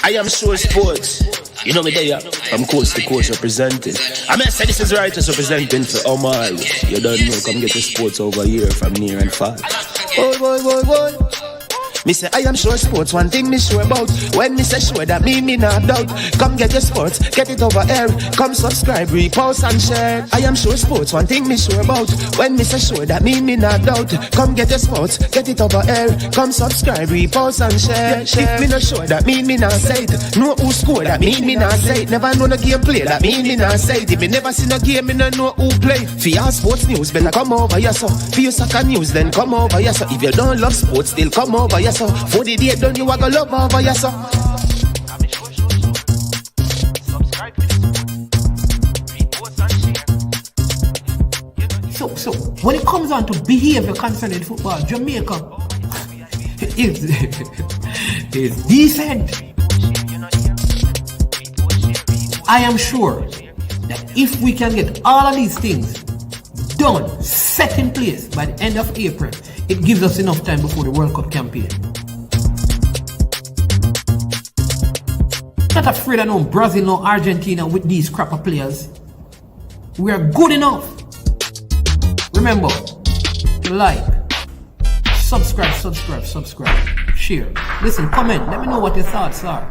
I am sure sports. You know me there, from coast to coast representing. I mean, I say this is righteous representing for Omar. You don't know, come get the sports over here from near and far. Boy. Me say I am sure sports, one thing me sure about. When me say sure, that me not doubt. Come get your sports, get it over here. Come subscribe, repost and share. I am sure sports, one thing me sure about. When me say sure, that me not doubt. Come get your sports, get it over here. Come subscribe, repost and share. If me not sure, that me not say it. Know who score, that me not say it. Never know no game play, that me not say it. If me never see no game, me no know who play. For your sports news, better come over here so. For your soccer news, then come over here so. If you don't love sports, still come over here so. For the date done, you are gonna love over here so. So when it comes on to behavior concerning football, Jamaica is decent. I am sure that if we can get all of these things done, set in place by the end of April, it gives us enough time before the World Cup campaign. Not afraid of no Brazil, no Argentina with these crap of players. We are good enough. Remember to like, subscribe, share. Listen, comment, let me know what your thoughts are.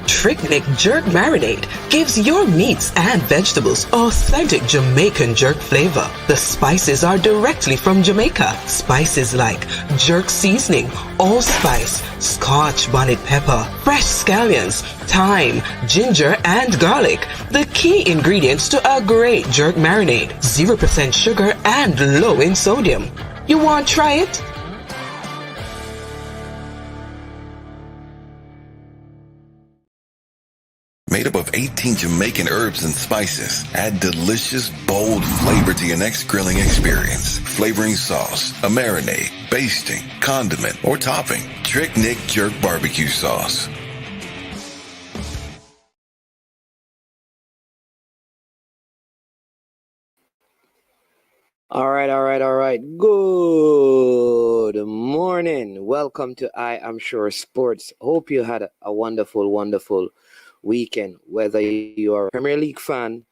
Trick Jerk Marinade gives your meats and vegetables authentic Jamaican jerk flavor. The spices are directly from Jamaica. Spices like jerk seasoning, allspice, Scotch bonnet pepper, fresh scallions, thyme, ginger, and garlic. The key ingredients to a great jerk marinade. 0% sugar and low in sodium. You want to try it? Made up of 18 Jamaican herbs and spices, add delicious, bold flavor to your next grilling experience. Flavoring sauce, a marinade, basting, condiment, or topping. Trick Nick Jerk Barbecue Sauce. All right. Good morning. Welcome to I Am Sure Sports. Hope you had a wonderful weekend. Whether you are a Premier League fan,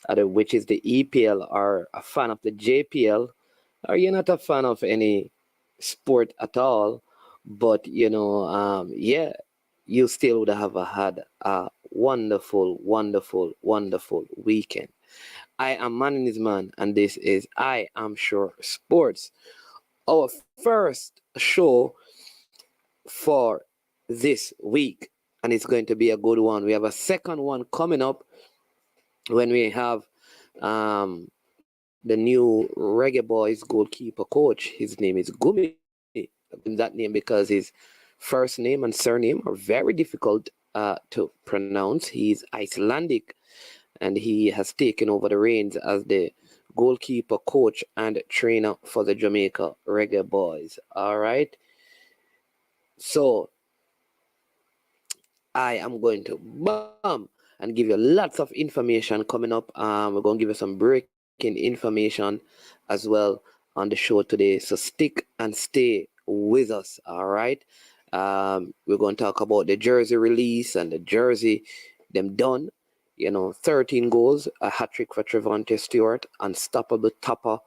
which is the EPL, or a fan of the JPL, or you're not a fan of any sport at all, but you still would have had a wonderful weekend. I am Man in His Man, and this is I Am Sure Sports. Our first show for this week, and it's going to be a good one. We have a second one coming up when we have the new Reggae Boys goalkeeper coach. His name is Gumi. That name because his first name and surname are very difficult to pronounce. He's Icelandic, and he has taken over the reins as the goalkeeper coach and trainer for the Jamaica Reggae Boys. All right. So I am going to bam and give you lots of information coming up. We're going to give you some breaking information as well on the show today. So stick and stay with us. All right. We're going to talk about the jersey release and the jersey them done. 13 goals, a hat-trick for Trivante Stewart, unstoppable Tappa.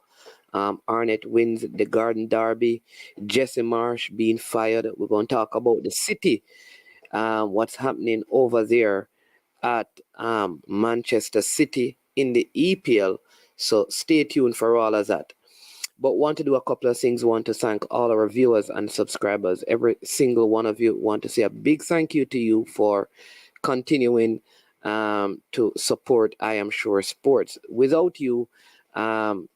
Arnett wins the Garden Derby. Jesse Marsh being fired. We're going to talk about the city, what's happening over there at Manchester City in the EPL. So stay tuned for all of that. But want to do a couple of things. Want to thank all our viewers and subscribers. Every single one of you. Want to say a big thank you to you for continuing to support I Am Sure Sports. Without you,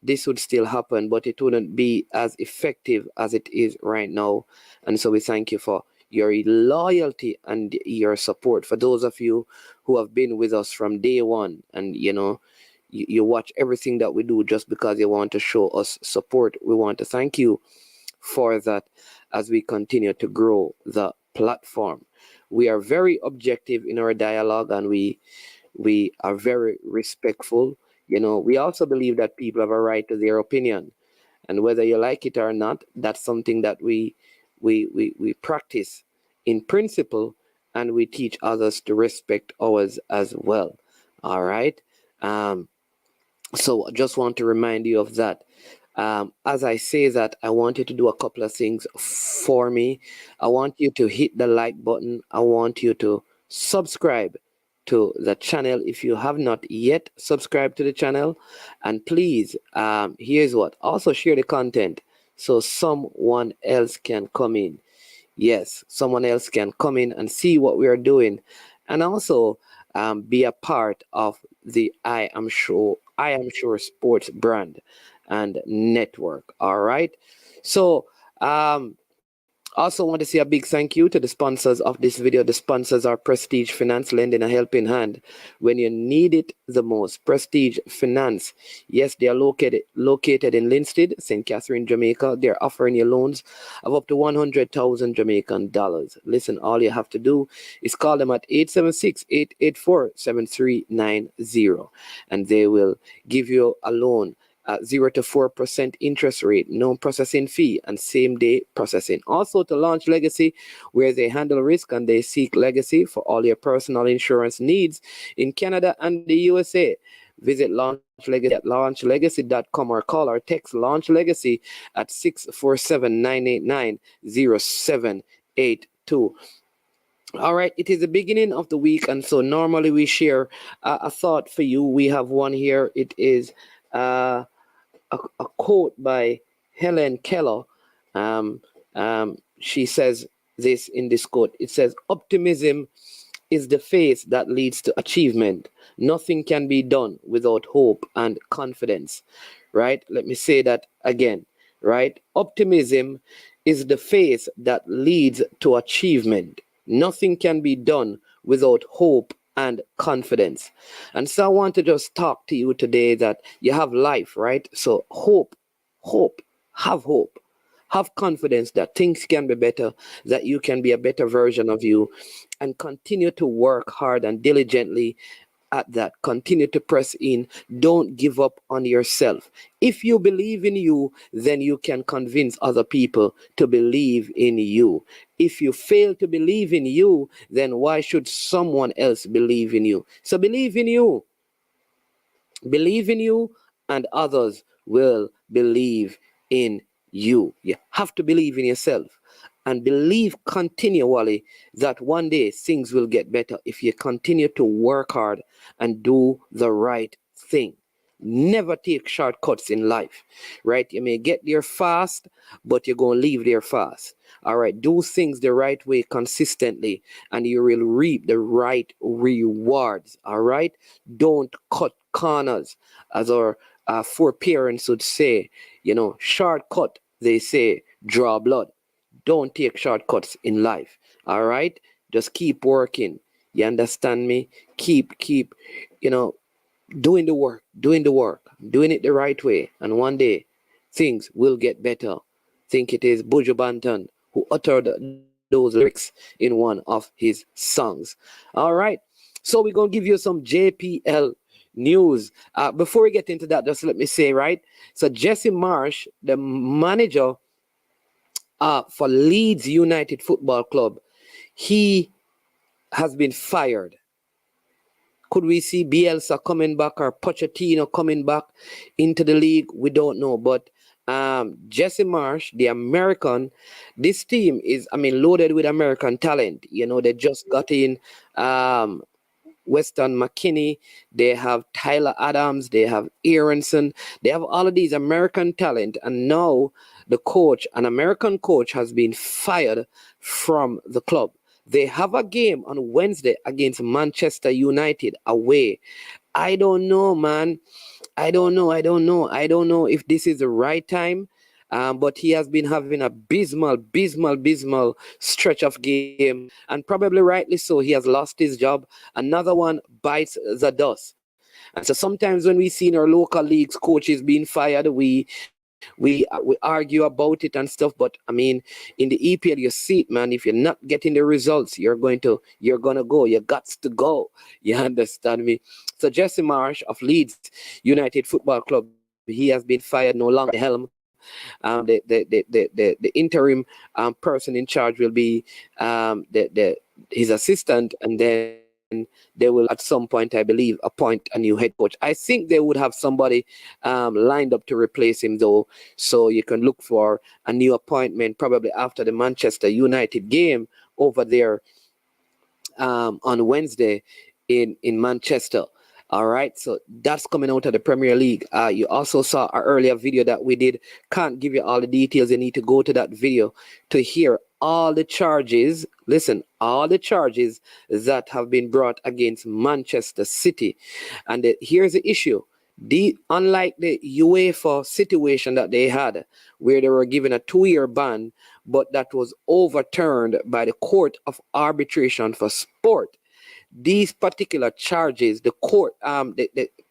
this would still happen, but it wouldn't be as effective as it is right now. And so we thank you for your loyalty and your support. For those of you who have been with us from day one, and you watch everything that we do just because you want to show us support, we want to thank you for that as we continue to grow the platform. We are very objective in our dialogue, and we are very respectful. We also believe that people have a right to their opinion, and whether you like it or not, that's something that we practice in principle, and we teach others to respect ours as well. All right. Um, so I just want to remind you of that. As I say that, I want you to do a couple of things for me. I want you to hit the like button. I want you to subscribe to the channel if you have not yet subscribed to the channel. And please, here's what, also share the content so someone else can come in. Yes, someone else can come in and see what we are doing, and also be a part of the I am sure sports brand and network. All right. So also want to say a big thank you to the sponsors of this video. The sponsors are Prestige Finance, lending a helping hand when you need it the most. Prestige Finance, yes, they are located in Linstead, St. Catherine, Jamaica. They're offering you loans of up to 100,000 Jamaican dollars. Listen, all you have to do is call them at 876-884-7390, and they will give you a loan at 0 to 4% interest rate, no processing fee, and same day processing. Also to Launch Legacy, where they handle risk and they seek legacy for all your personal insurance needs in Canada and the USA. Visit Launch Legacy at launchlegacy.com or call or text Launch Legacy at 647-989-0782. All right, it is the beginning of the week, and so normally we share a thought for you. We have one here. It is a quote by Helen Keller. She says this in this quote. It says, "Optimism is the faith that leads to achievement. Nothing can be done without hope and confidence." Right? Let me say that again. Right? Optimism is the faith that leads to achievement. Nothing can be done without hope and confidence. And so I want to just talk to you today that you have life, right? So hope, have hope. Have confidence that things can be better, that you can be a better version of you, and continue to work hard and diligently at that. Continue to press in. Don't give up on yourself. If you believe in you, then you can convince other people to believe in you. If you fail to believe in you, then why should someone else believe in you? So believe in you. Believe in you, and others will believe in you. You have to believe in yourself and believe continually that one day things will get better if you continue to work hard and do the right thing. Never take shortcuts in life, right? You may get there fast, but you're going to leave there fast. All right, do things the right way consistently, and you will reap the right rewards. All right, don't cut corners, as our foreparents would say. Shortcut, they say, draw blood. Don't take shortcuts in life. All right, just keep working. You understand me? Keep, doing the work, doing it the right way, and one day things will get better. Think it is Buju Banton who uttered those lyrics in one of his songs. All right, so we're gonna give you some JPL news. Before we get into that, just let me say, right? So Jesse Marsh, the manager for Leeds United Football Club, he has been fired. Could we see Bielsa coming back or Pochettino coming back into the league? We don't know. But Jesse Marsh, the American, this team is, loaded with American talent. They just got in Weston McKinney. They have Tyler Adams. They have Aronson. They have all of these American talent. And now the coach, an American coach, has been fired from the club. They have a game on Wednesday against Manchester United away. I don't know, man. I don't know if this is the right time. But he has been having a abysmal stretch of game, and probably rightly so. He has lost his job. Another one bites the dust. And so sometimes when we see in our local leagues coaches being fired, we argue about it and stuff. But in the EPL, you see it, man. If you're not getting the results, you're gonna go. You got to go. You understand me? So Jesse Marsh of Leeds United Football Club, he has been fired, no longer at the helm. The interim person in charge will be his assistant, and then they will at some point, I believe, appoint a new head coach. I think they would have somebody lined up to replace him, though, so you can look for a new appointment probably after the Manchester United game over there on Wednesday in Manchester. All right, so that's coming out of the Premier League. You also saw our earlier video that we did. Can't give you all the details. You need to go to that video to hear all the charges. Listen, all the charges that have been brought against Manchester City. And here's the issue. Unlike the UEFA situation that they had, where they were given a 2-year ban, but that was overturned by the Court of Arbitration for Sport. These particular charges, the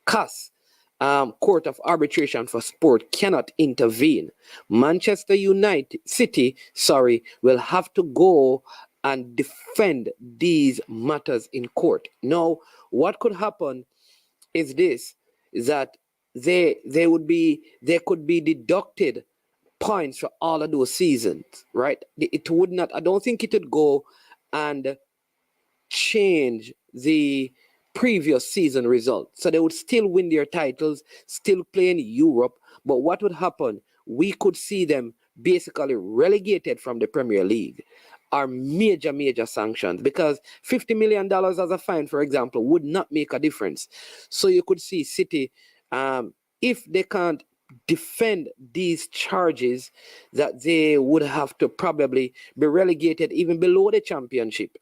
CAS, Court of Arbitration for Sport, cannot intervene. Manchester City, will have to go and defend these matters in court. Now, what could happen is this, is that they could be deducted points for all of those seasons, right? It would not, I don't think it would go and change the previous season results. So they would still win their titles, still play in Europe, but what would happen? We could see them basically relegated from the Premier League. Are major sanctions, because $50 million as a fine, for example, would not make a difference. So you could see City, if they can't defend these charges, that they would have to probably be relegated even below the championship,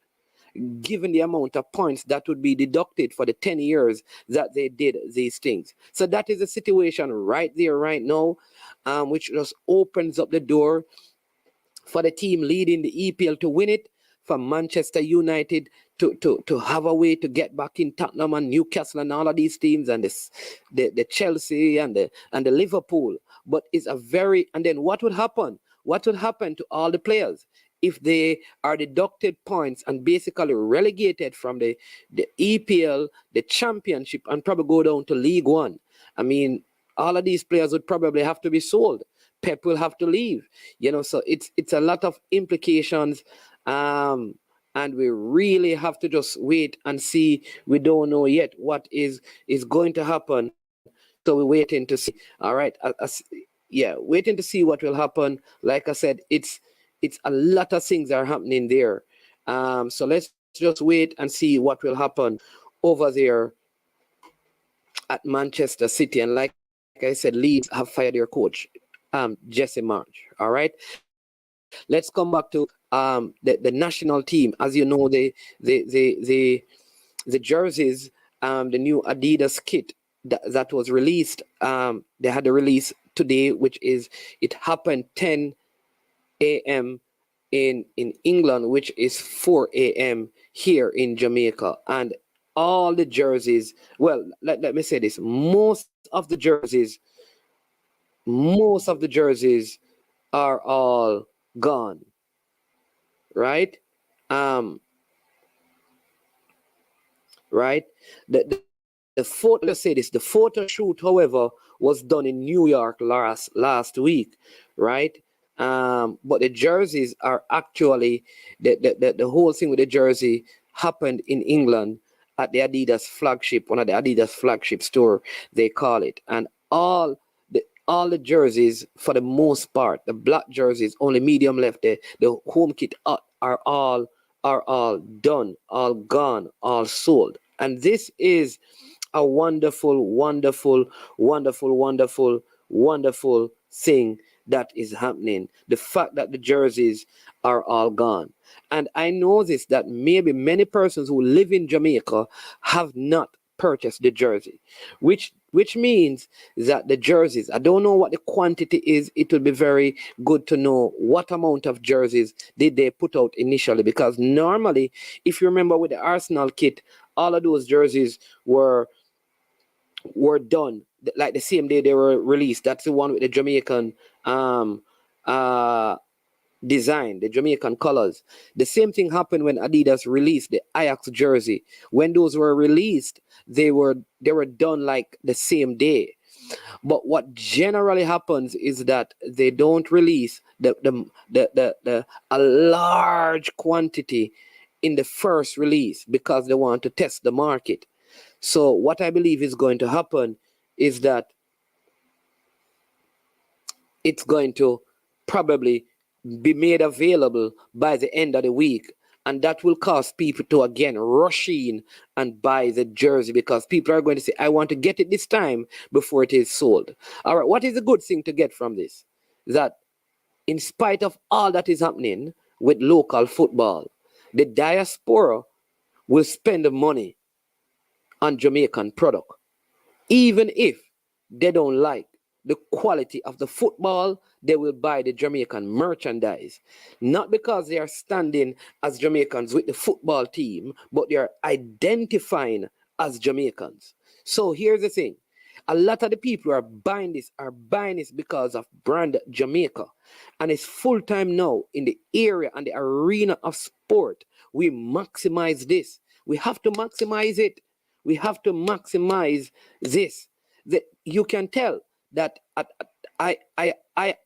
given the amount of points that would be deducted for the 10 years that they did these things. So that is the situation right there, right now, which just opens up the door for the team leading the EPL to win it, for Manchester United to have a way to get back in Tottenham and Newcastle and all of these teams, and the Chelsea and the Liverpool. But it's and then what would happen? What would happen to all the players if they are deducted points and basically relegated from the EPL, the Championship, and probably go down to League One? I mean, all of these players would probably have to be sold. Pep will have to leave, so it's a lot of implications, and we really have to just wait and see. We don't know yet what is going to happen, so we're waiting to see. All right, waiting to see what will happen. Like I said, it's a lot of things are happening there, so let's just wait and see what will happen over there at Manchester City. And like I said, Leeds have fired their coach, Jesse Marsh. All right, let's come back to the national team. As you know, the jerseys, the new Adidas kit that was released. They had a release today, it happened 10 a.m. in England, which is 4 a.m. here in Jamaica. And all the jerseys, well, let me say this, most of the jerseys are all gone, right? Right? The photo, let's say this, the photo shoot, however, was done in New York last week, right? But the jerseys are actually, the whole thing with the jersey happened in England at the Adidas flagship, one of the Adidas flagship store, they call it. And all the jerseys, for the most part, the black jerseys, only medium left, the home kit are all done, all gone, all sold. And this is a wonderful thing that is happening. The fact that the jerseys are all gone. And I know this, that maybe many persons who live in Jamaica have not purchased the jersey, which means that the jerseys, I don't know what the quantity is. It would be very good to know what amount of jerseys did they put out initially, because normally, if you remember with the Arsenal kit, all of those jerseys were done like the same day they were released. That's the one with the Jamaican design, the Jamaican colors. The same thing happened when Adidas released the Ajax jersey. When those were released, they were done like the same day. But what generally happens is that they don't release a large quantity in the first release because they want to test the market. So what I believe is going to happen is that it's going to probably be made available by the end of the week. And that will cause people to again rush in and buy the jersey because people are going to say, I want to get it this time before it is sold. All right, what is the good thing to get from this? That in spite of all that is happening with local football, the diaspora will spend the money on Jamaican product, even if they don't like the quality of the football. They will buy the Jamaican merchandise, not because they are standing as Jamaicans with the football team, but they are identifying as Jamaicans. So here's the thing. A lot of the people who are buying this because of brand Jamaica. And it's full time now in the area and the arena of sport. We maximize this. We have to maximize it. We have to maximize this. You can tell that I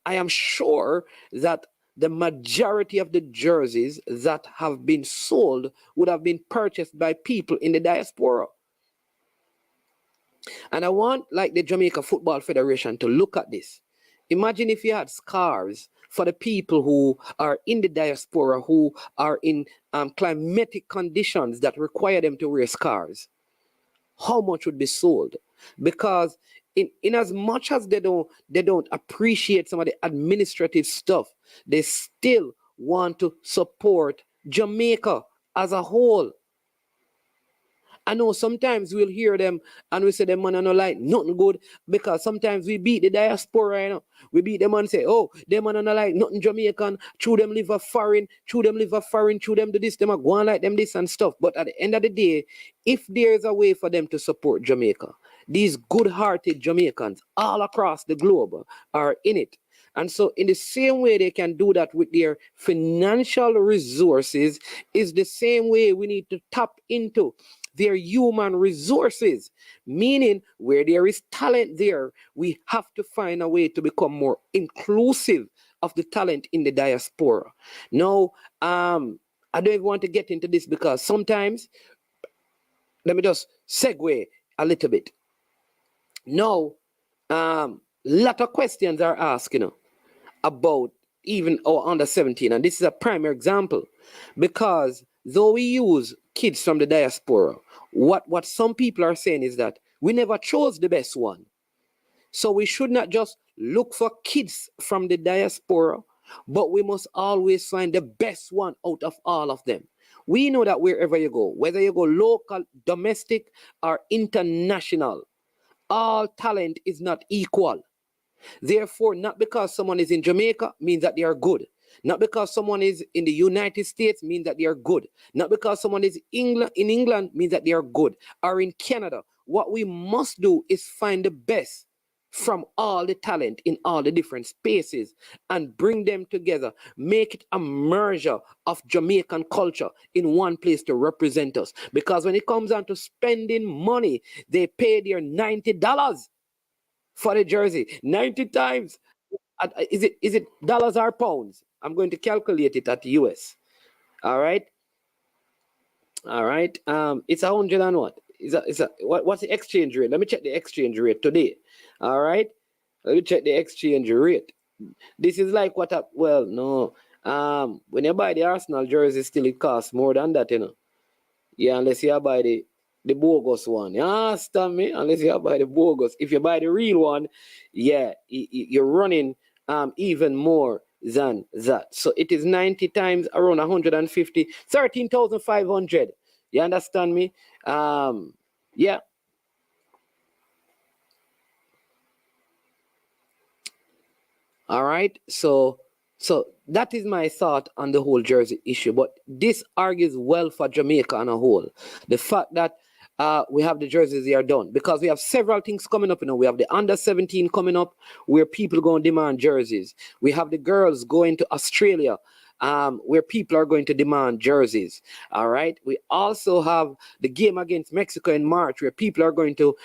am sure that the majority of the jerseys that have been sold would have been purchased by people in the diaspora. And I want like the Jamaica Football Federation to look at this. Imagine if you had scarves for the people who are in the diaspora, who are in climatic conditions that require them to wear scarves. How much would be sold? Because in as much as they don't appreciate some of the administrative stuff, they still want to support Jamaica as a whole. I know sometimes we'll hear them and we say them man no like nothing good because sometimes we beat the diaspora, you know. We beat them and say, oh, them man no like nothing Jamaican, through them live a foreign, through them do this, them a go on like them this and stuff. But at the end of the day, if there's a way for them to support Jamaica, these good-hearted Jamaicans all across the globe are in it. And so in the same way they can do that with their financial resources is the same way we need to tap into their human resources, meaning where there is talent there, we have to find a way to become more inclusive of the talent in the diaspora. Now, I don't even want to get into this because sometimes, let me just segue a little bit. Now, lot of questions are asked, about even our under 17, and this is a primary example because though we use kids from the diaspora, what some people are saying is that we never chose the best one. So we should not just look for kids from the diaspora, but we must always find the best one out of all of them. We know that wherever you go, whether you go local, domestic, or international, all talent is not equal. Therefore, not because someone is in Jamaica means that they are good. Not because someone is in the United States means that they are good. Not because someone is in England means that they are good. Or in Canada. What we must do is find the best from all the talent in all the different spaces and bring them together. Make it a merger of Jamaican culture in one place to represent us. Because when it comes down to spending money, they pay their $90 for the jersey. 90 times. Is it dollars or pounds? I'm going to calculate it at US. All right. It's 100 and what? What's the exchange rate? Let me check the exchange rate today. All right. Let me check the exchange rate. This is like no. When you buy the Arsenal jersey, still it costs more than that, Yeah, unless you buy the bogus one. You understand me? Unless you buy the bogus. If you buy the real one, yeah, you're running even more than that. So it is 90 times around 150, 13,500. You understand me? Yeah. All right. So that is my thought on the whole jersey issue. But this argues well for Jamaica on a whole. The fact that we have the jerseys they are done because we have several things coming up. We have the under 17 coming up where people going to demand jerseys. We have the girls going to Australia where people are going to demand jerseys. All right. We also have the game against Mexico in March where people are going to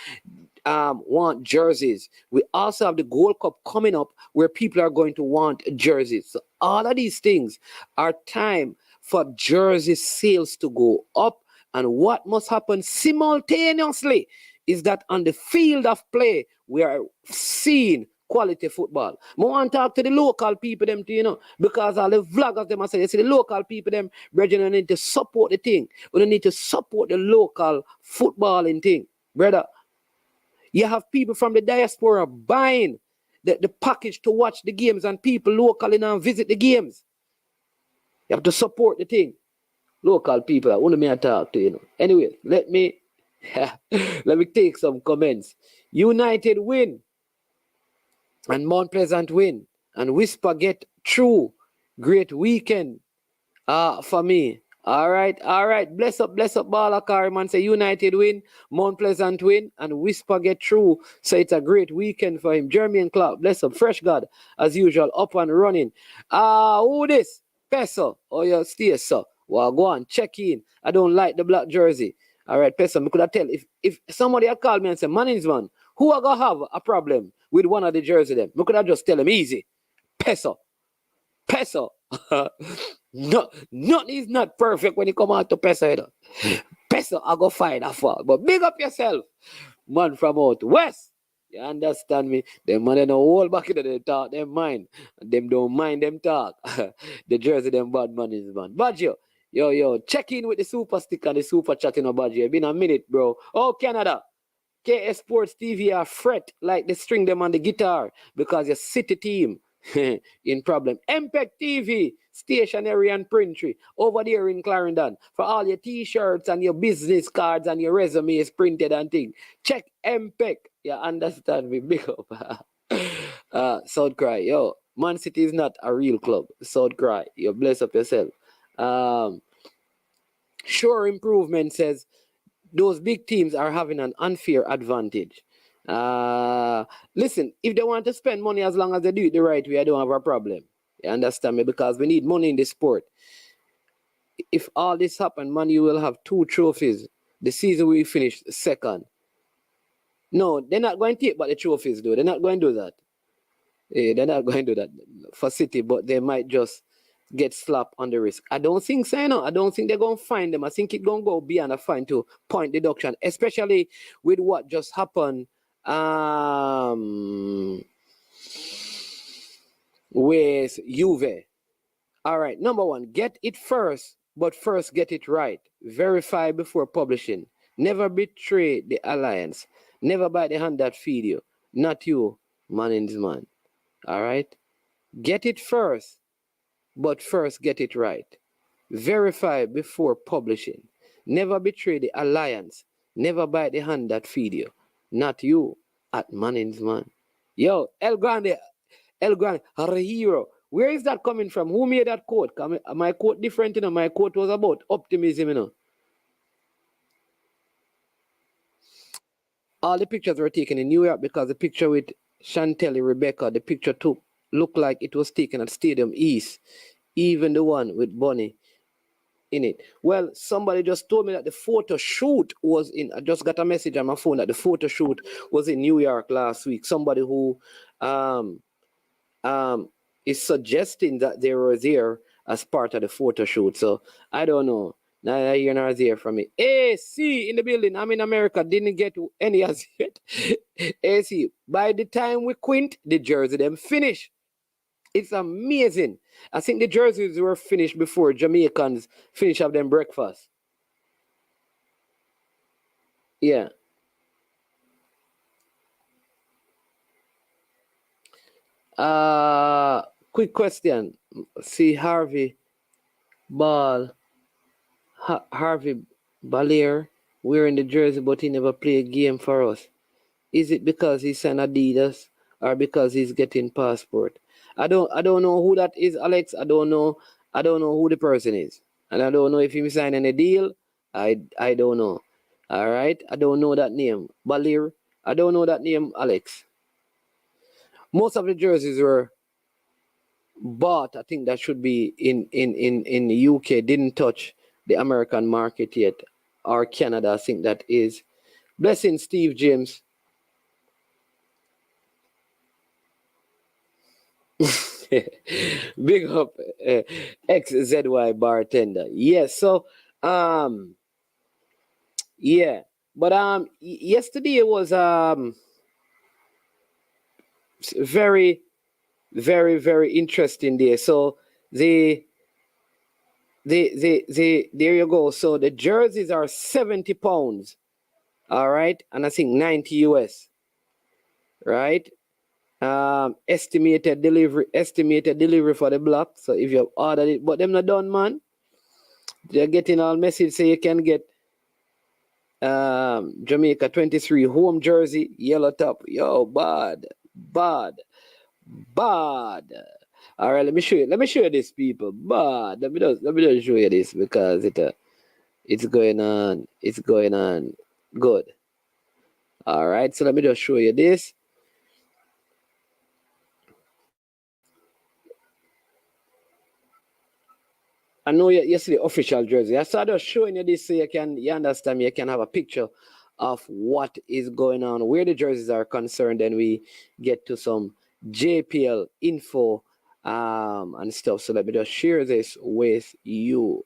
want jerseys. We also have the Gold Cup coming up where people are going to want jerseys. So all of these things are time for jersey sales to go up. And what must happen simultaneously is that on the field of play, we are seeing quality football. I want to talk to the local people, them too, you know, because all the vloggers, them, I say, you see the local people, them, brethren, need to support the thing. We need to support the local footballing thing, brother. You have people from the diaspora buying the package to watch the games and people locally now visit the games. You have to support the thing. Local people, I want me to talk to, you know. Anyway, let me take some comments. United win and Mount Pleasant win and Whisper get through. Great weekend for me. All right. Bless up, Balakar, man. Say United win, Mount Pleasant win, and Whisper get through. So it's a great weekend for him. Jeremy and Clark, bless up. Fresh God, as usual, up and running. Who this? Peso. Oh, you stay, so. Well, go on, check in. I don't like the black jersey. All right, Peso, me could have tell if somebody had called me and said, man, who are gonna have a problem with one of the jersey them? Me could have just tell him easy. Peso. No, nothing is not perfect when you come out to Peso, you know. Peso, I go find a fault. But big up yourself, man from out west. You understand me? Them man, they know all back in the talk, them mind. Them don't mind them talk. The jersey, them bad man is man. Badger, yo, check in with the super stick and the super chat in a Badger. Been a minute, bro. Oh, Canada. KS Sports TV are fret like they string them on the guitar because your city team in problem. MPEG TV, stationery and printry over there in Clarendon for all your t-shirts and your business cards and your resumes printed and things. Check MPEG. You understand me? Big up. South Cry. Yo, Man City is not a real club. South Cry. You bless up yourself. Sure Improvement says those big teams are having an unfair advantage. Listen, if they want to spend money as long as they do it the right way, I don't have a problem. You understand me? Because we need money in the sport. If all this happen, man, you will have 2 trophies. The season we finish second. No, they're not going to take back the trophies, though. They're not going to do that. They're not going to do that for City, but they might just get slapped on the wrist. I don't think so, no. I don't think they're going to find them. I think it's going to go beyond a fine to point deduction, especially with what just happened with Juve. All right, number 1, get it first, but first get it right. Verify before publishing. Never betray the alliance. Never bite the hand that feed you. Not you, man in this man. All right? Get it first, but first get it right. Verify before publishing. Never betray the alliance. Never bite the hand that feed you. Not you, at Manning's man. Yo, El Grande, a hero. Where is that coming from? Who made that quote? My quote different, you know. My quote was about optimism, you know. All the pictures were taken in New York because the picture with Chantelly Rebecca, the picture looked like it was taken at Stadium East. Even the one with Bonnie in it. Well, somebody just told me that the photo shoot was in, I just got a message on my phone that the photo shoot was in New York last week. Somebody who is suggesting that they were there as part of the photo shoot. So I don't know. Neither here nor there from me. AC in the building. I'm in America. Didn't get any as yet. AC. By the time we quint, the jersey them finish. It's amazing. I think the jerseys were finished before Jamaicans finish up them breakfast. Yeah. Quick question. See Harvey Balier wearing the jersey, but he never play a game for us. Is it because he signed Adidas or because he's getting passport? I don't know who that is, Alex. I don't know who the person is. And I don't know if he signed any deal. I don't know. All right. I don't know that name. Balir. I don't know that name, Alex. Most of the jerseys were bought. I think that should be in the UK. Didn't touch the American market yet. Or Canada, I think that is. Blessing Steve James. Big up XZY bartender. Yes, so yeah. But yesterday was very, very, very interesting day. So the there you go. So the jerseys are 70 pounds. All right, and I think 90 US. Right? Estimated delivery for the block. So if you have ordered it, but them not done, man. They're getting all message say you can get Jamaica 23 home jersey, yellow top. Yo, bad. All right, let me show you. Let me show you this, people. Bad. Let me just show you this because it's going on. It's going on good. All right, so let me just show you this. I know yesterday official jersey. I started showing you this so you understand me. You can have a picture of what is going on, where the jerseys are concerned, and we get to some JPL info and stuff. So let me just share this with you.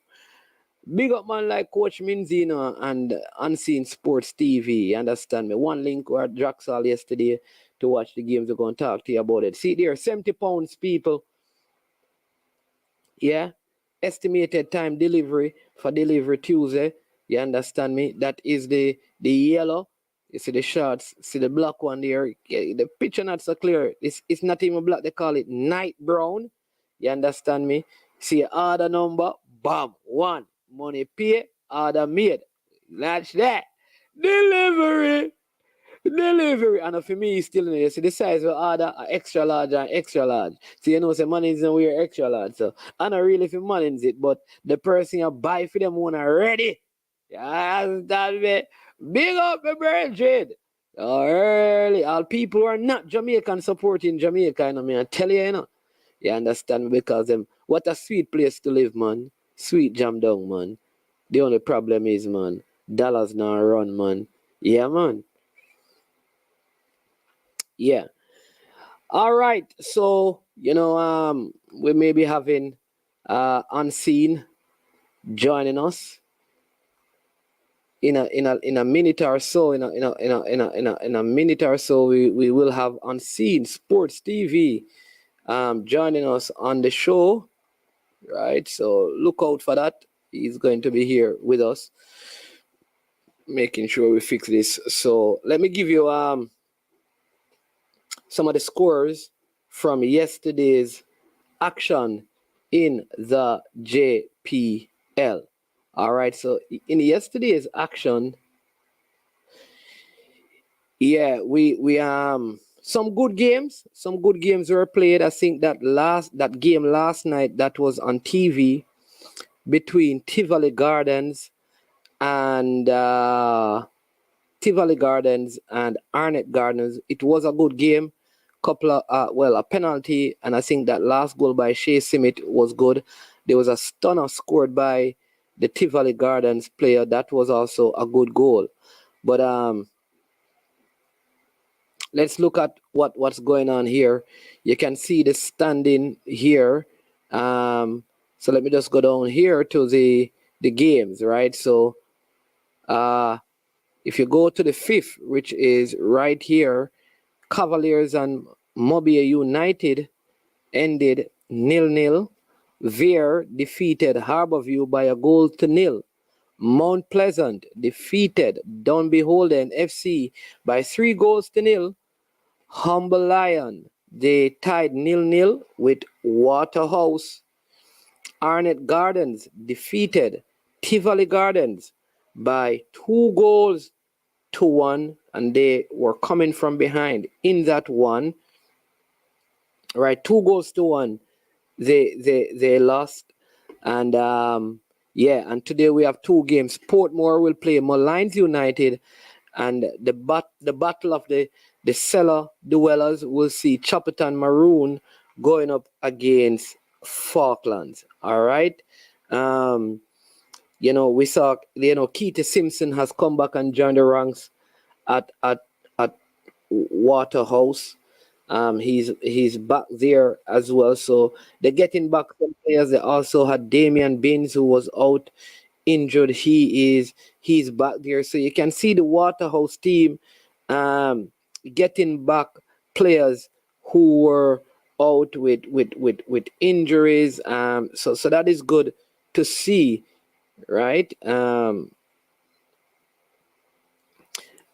Big up man like Coach Minzino and Unseen Sports TV. You understand me? One link where Jaxal yesterday to watch the games. We're going to talk to you about it. See there, 70 pounds, people. Yeah. Estimated time delivery for delivery Tuesday. You understand me? That is the yellow. You see the shots, see the black one there. The picture not so clear. It's not even black. They call it night brown. You understand me? See order number, bam, 1. Money pay, order made. That's that. Delivery. And for me, it's still in there. See the size of order extra large and extra large. So you know, say money isn't wear extra large. So I don't really feel money in it, but the person you buy for them one already. Yeah, that me. Big up my brethren. Early. All people who are not Jamaican supporting Jamaica, you know, me I tell you, you know. You understand me? Because what a sweet place to live, man. Sweet jam down, man. The only problem is, man, dollars now run, man. Yeah, man. Yeah. All right. So, you know, we may be having Unseen joining us in a minute or so. In a minute or so, we will have Unseen Sports TV joining us on the show. Right. So look out for that. He's going to be here with us, making sure we fix this. So let me give you some of the scores from yesterday's action in the JPL. All right, so in yesterday's action, yeah, we some good games were played. I think that game last night that was on TV between Tivoli Gardens and Arnett Gardens. It was a good game. Couple of a penalty, and I think that last goal by Shea Simit was good. There was a stunner scored by the Tivoli Gardens player. That was also a good goal. But let's look at what's going on here. You can see the standing here. So let me just go down here to the games, right? So if you go to the 5th, which is right here, Cavaliers and Mobile United ended 0-0. Vere defeated Harborview by 1-0. Mount Pleasant defeated Dunbeholden FC by 3-0. Humble Lion, they tied 0-0 with Waterhouse. Arnett Gardens defeated Tivoli Gardens by 2-1, and they were coming from behind in that one. Right, 2-1. They lost, and and today we have 2 games. Portmore will play Mullines United, and the battle of the cellar dwellers will see Chopperton Maroon going up against Falklands. All right. You know, we saw, you know, Keita Simpson has come back and joined the ranks at Waterhouse. He's back there as well. So they're getting back some players. They also had Damian Binns, who was out injured. He's back there. So you can see the Waterhouse team um, getting back players who were out with injuries. So that is good to see, right?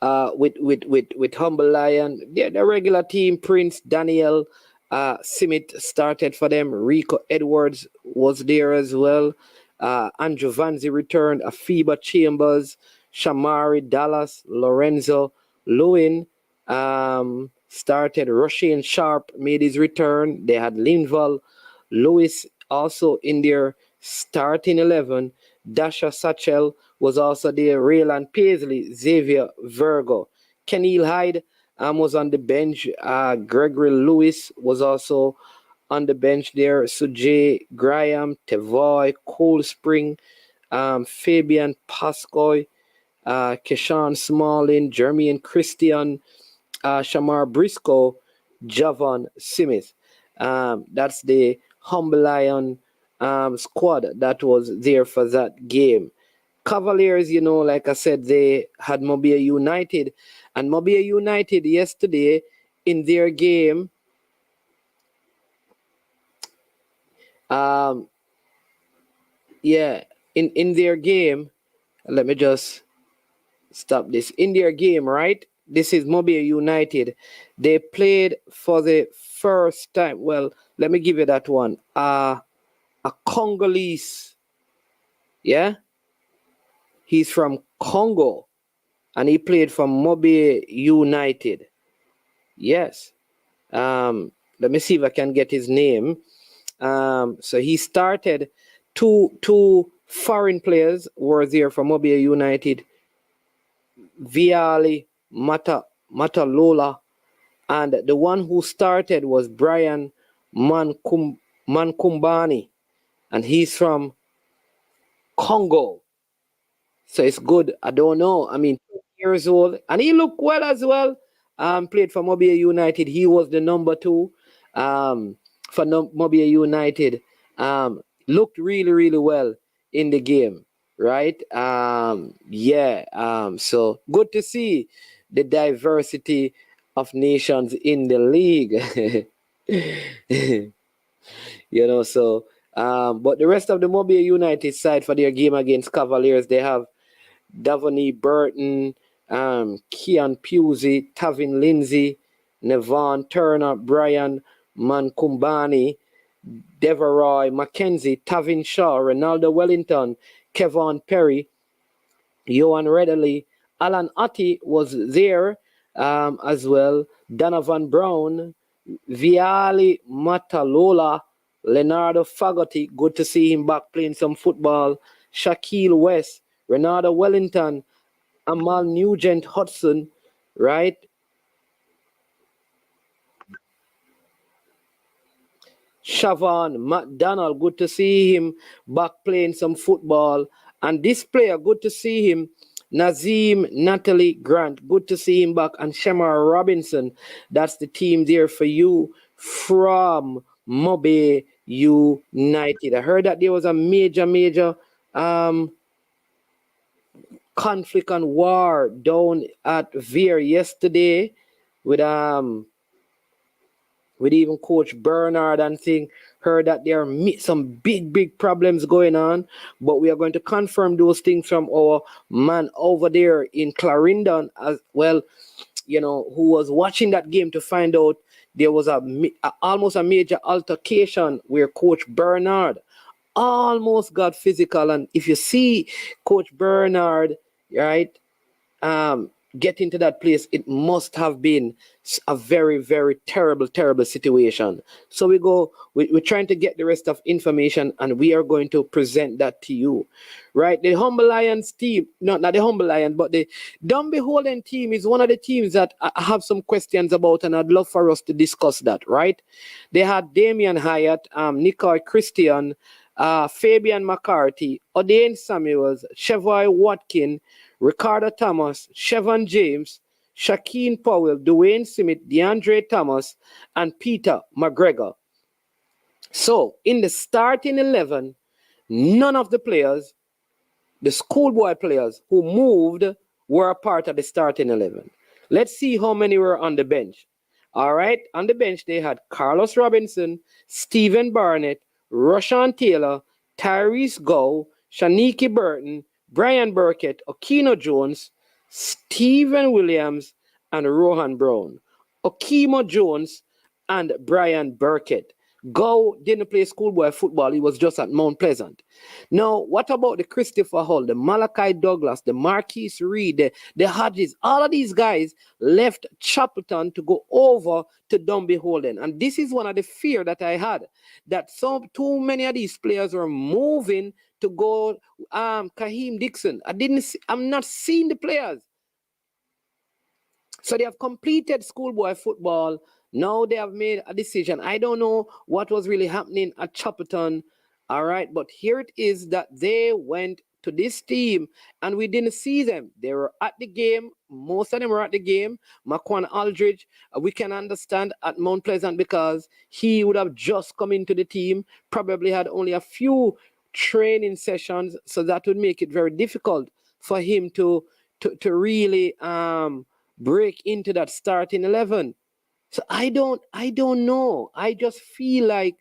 With Humble Lion, the regular team, Prince, Daniel, Simit started for them. Rico Edwards was there as well. Andrew Vanzi returned. Afiba Chambers, Shamari Dallas, Lorenzo Lewin started. Rushing Sharp made his return. They had Linval Lewis also in their starting 11. Dasha Satchel was also there. Raylan Paisley, Xavier Virgo. Kenil Hyde was on the bench. Gregory Lewis was also on the bench there. Sujay Graham, Tevoy, Cole Spring, Fabian Pascoy, Keshawn Smalling, Jermaine Christian, Shamar Briscoe, Javon Smith. That's the Humble Lion squad that was there for that game. Cavaliers, like I said, they had Mobile United. And Mobile United yesterday in their game, in their game, let me just stop this. In their game, right? This is Mobile United. They played for the first time. Well, let me give you that one. A Congolese. Yeah? He's from Congo. And he played for Mobile United. Yes. Let me see if I can get his name. So he started. Two foreign players were there for Mobile United. Viali Matalola, and the one who started was Brian Mankumbani, and he's from Congo. So it's good. I don't know. 2 years old, and he looked well as well. Played for Mobile United. He was the number 2 for Mobile United. Looked really, really well in the game. Right? So good to see the diversity of nations in the league. But the rest of the Mobile United side for their game against Cavaliers, they have Davoni Burton, Kean Pusey, Tavin Lindsay, Nevon Turner, Brian Mankumbani, Deveroy Mackenzie, Tavin Shaw, Ronaldo Wellington, Kevon Perry, Johan Redley, Alan Atti was there as well, Donovan Brown, Viali Matalola, Leonardo Fagotti, good to see him back playing some football, Shaquille West, Ronaldo Wellington, Amal Nugent Hudson, right? Siobhan McDonald, good to see him back playing some football. And this player, good to see him. Nazim Natalie Grant, good to see him back. And Shamar Robinson, that's the team there for you from Mobile United. I heard that there was a major conflict and war down at Veer yesterday with even Coach Bernard and thing. Heard that there are some big problems going on, but we are going to confirm those things from our man over there in Clarendon as well, who was watching that game to find out there was almost a major altercation where Coach Bernard almost got physical. And if you see Coach Bernard, right, get into that place, it must have been a very terrible situation. So we're trying to get the rest of information, and we are going to present that to you, right? The Humble Lions team, not the Humble Lions, but the Dumb Beholden team is one of the teams that I have some questions about, and I'd love for us to discuss that, right? They had Damian Hyatt, Nicole Christian, Fabian McCarthy, Odain Samuels, Chevoy Watkin, Ricardo Thomas, Chevon James, Shaquille Powell, Dwayne Smith, DeAndre Thomas, and Peter McGregor. So, in the starting 11, none of the players, the schoolboy players who moved, were a part of the starting 11. Let's see how many were on the bench. All right, on the bench, they had Carlos Robinson, Stephen Barnett, Rashawn Taylor, Tyrese Gow, Shaniki Burton, Brian Burkett, Okino Jones, Stephen Williams, and Rohan Brown. Okimo Jones and Brian Burkett. Gow didn't play schoolboy football. He was just at Mount Pleasant. Now, what about the Christopher Hull, the Malachi Douglas, the Marquise Reed, the Hodges? All of these guys left Chapelton to go over to Dunby Holden. And this is one of the fear that I had, that too many of these players were moving to go Kaheem Dixon. I'm not seeing the players. So they have completed schoolboy football. Now they have made a decision. I don't know what was really happening at Chapelton. All right. But here it is that they went to this team and we didn't see them. They were at the game. Most of them were at the game. Maquan Aldridge, we can understand at Mount Pleasant because he would have just come into the team, probably had only a few training sessions. So that would make it very difficult for him to really break into that starting 11. So I don't know. I just feel like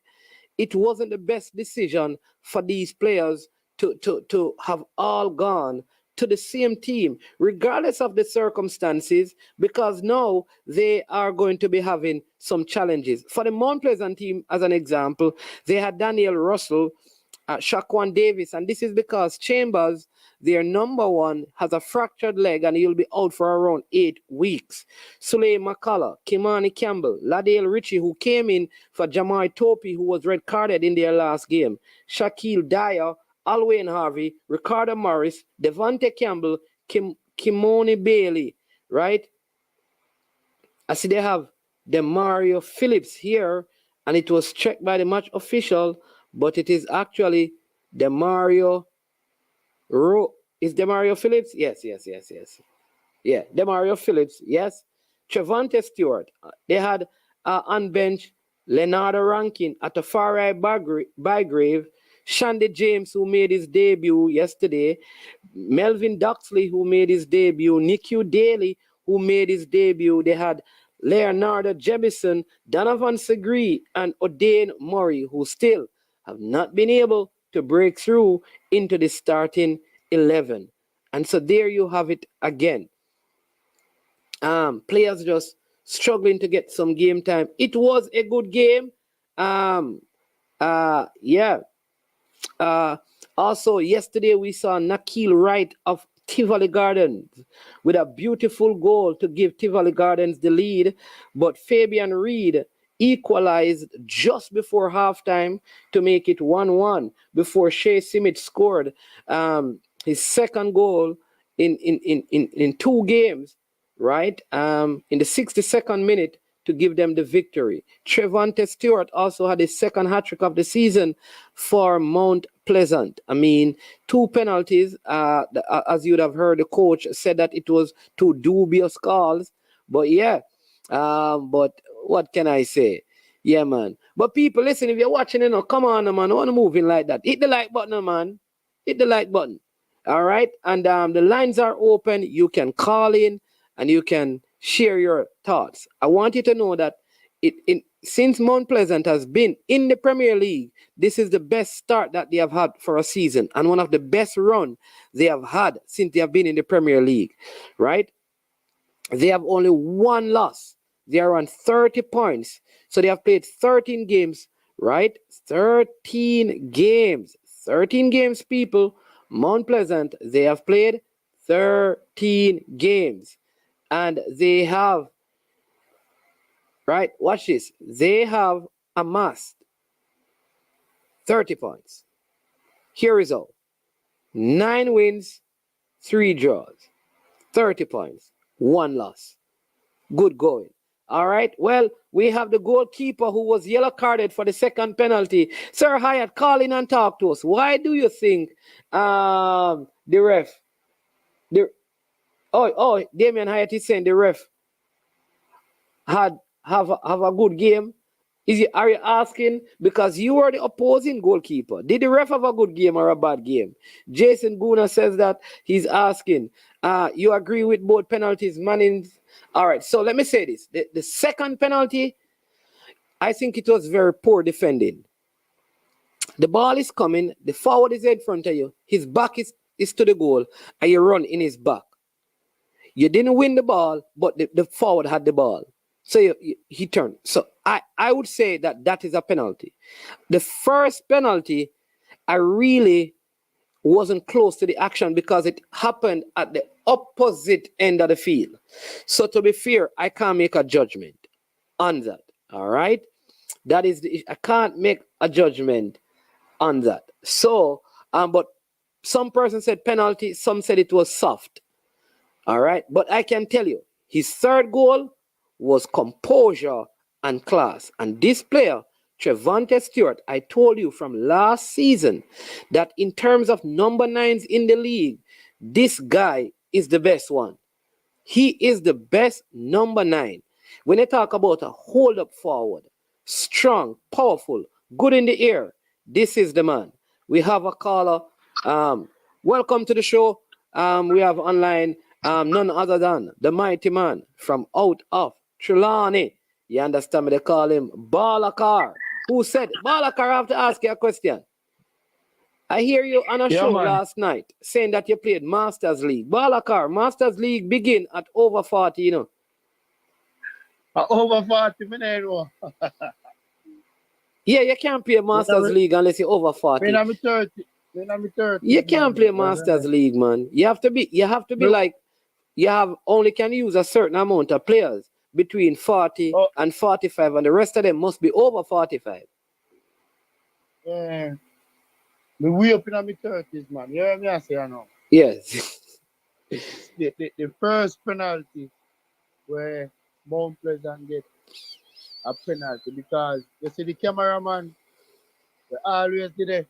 it wasn't the best decision for these players to have all gone to the same team, regardless of the circumstances, because now they are going to be having some challenges. For the Mount Pleasant team, as an example, they had Daniel Russell, Shaquan Davis, and this is because Chambers, their number one, has a fractured leg and he'll be out for around 8 weeks. Sulay McCullough, Kimani Campbell, Ladale Ritchie, who came in for Jamai Topi, who was red carded in their last game, Shaquille Dyer, Alwyn Harvey, Ricardo Morris, Devontae Campbell, Kimoni Bailey, right? I see they have Demario Phillips here, and it was checked by the match official, but it is actually Demario Is Demario Phillips? Yes. Yeah, Demario Phillips, yes. Trivante Stewart. They had on bench Leonardo Rankin, Atafari Bygrave, Shandy James, who made his debut yesterday, Melvin Duxley, who made his debut, Nicky Daly, who made his debut. They had Leonardo Jebison, Donovan Segree, and O'Dane Murray, who still have not been able to break through into the starting 11. And so there you have it again. Players just struggling to get some game time. It was a good game. Also, yesterday we saw Nakil Wright of Tivoli Gardens with a beautiful goal to give Tivoli Gardens the lead, but Fabian Reed equalized just before halftime to make it 1-1 before Shea Simit scored his second goal in 2 games, right? In the 62nd minute to give them the victory. Trivante Stewart also had his second hat-trick of the season for Mount Pleasant. I mean, 2 penalties. As you'd have heard, the coach said that it was 2 dubious calls. But yeah, but what can I say? Yeah, man. But people, listen, if you're watching, come on, man. I want to move in like that. Hit the like button, man. Hit the like button. All right? And the lines are open. You can call in and you can share your thoughts. I want you to know that since Mount Pleasant has been in the Premier League, this is the best start that they have had for a season and one of the best run they have had since they have been in the Premier League, right? They have only 1 loss. They are on 30 points. So they have played 13 games, right? 13 games. 13 games, people. Mount Pleasant, they have played 13 games. And they have, right, watch this. They have amassed 30 points. Here is all. 9 wins, 3 draws. 30 points, 1 loss. Good going. All right. Well, we have the goalkeeper who was yellow carded for the second penalty. Sir Hyatt, call in and talk to us. Why do you think the ref... Damian Hyatt is saying the ref have a good game. Are you asking because you are the opposing goalkeeper? Did the ref have a good game or a bad game? Jason Guna says that he's asking. You agree with both penalties, Manning's? All right, so let me say this. The second penalty, I think it was very poor defending. The ball is coming, the forward is in front of you, his back is to the goal, and you run in his back. You didn't win the ball, but the forward had the ball. So he turned. So I would say that is a penalty. The first penalty, I really wasn't close to the action because it happened at the opposite end of the field. So to be fair, I can't make a judgment on that. All right? That is I can't make a judgment on that. So, but some person said penalty, some said it was soft. All right? But I can tell you, his third goal was composure and class. And this player, Trivante Stewart, I told you from last season that in terms of number 9s in the league, this guy is the best one. He is the best number 9. When they talk about a hold-up forward, strong, powerful, good in the air, this is the man. We have a caller. Welcome to the show. We have online none other than the mighty man from out of Trelawney. You understand me? They call him Balakar. Who said, Balakar, I have to ask you a question. I hear you on a show last night saying that you played Masters League. Balakar, Masters League begin at over 40, you know. Over 40 minutes. Yeah, you can't play Masters League unless you're over 40. When I'm 30. You can't play Masters League, man. You have to be like, you have only can use a certain amount of players between 40 and 45, and the rest of them must be over 45. Yeah. Me way up in my 30s, man. You hear me I say, I know? Yes. the first penalty where Mount Pleasant get a penalty because you see the cameraman, they always did it.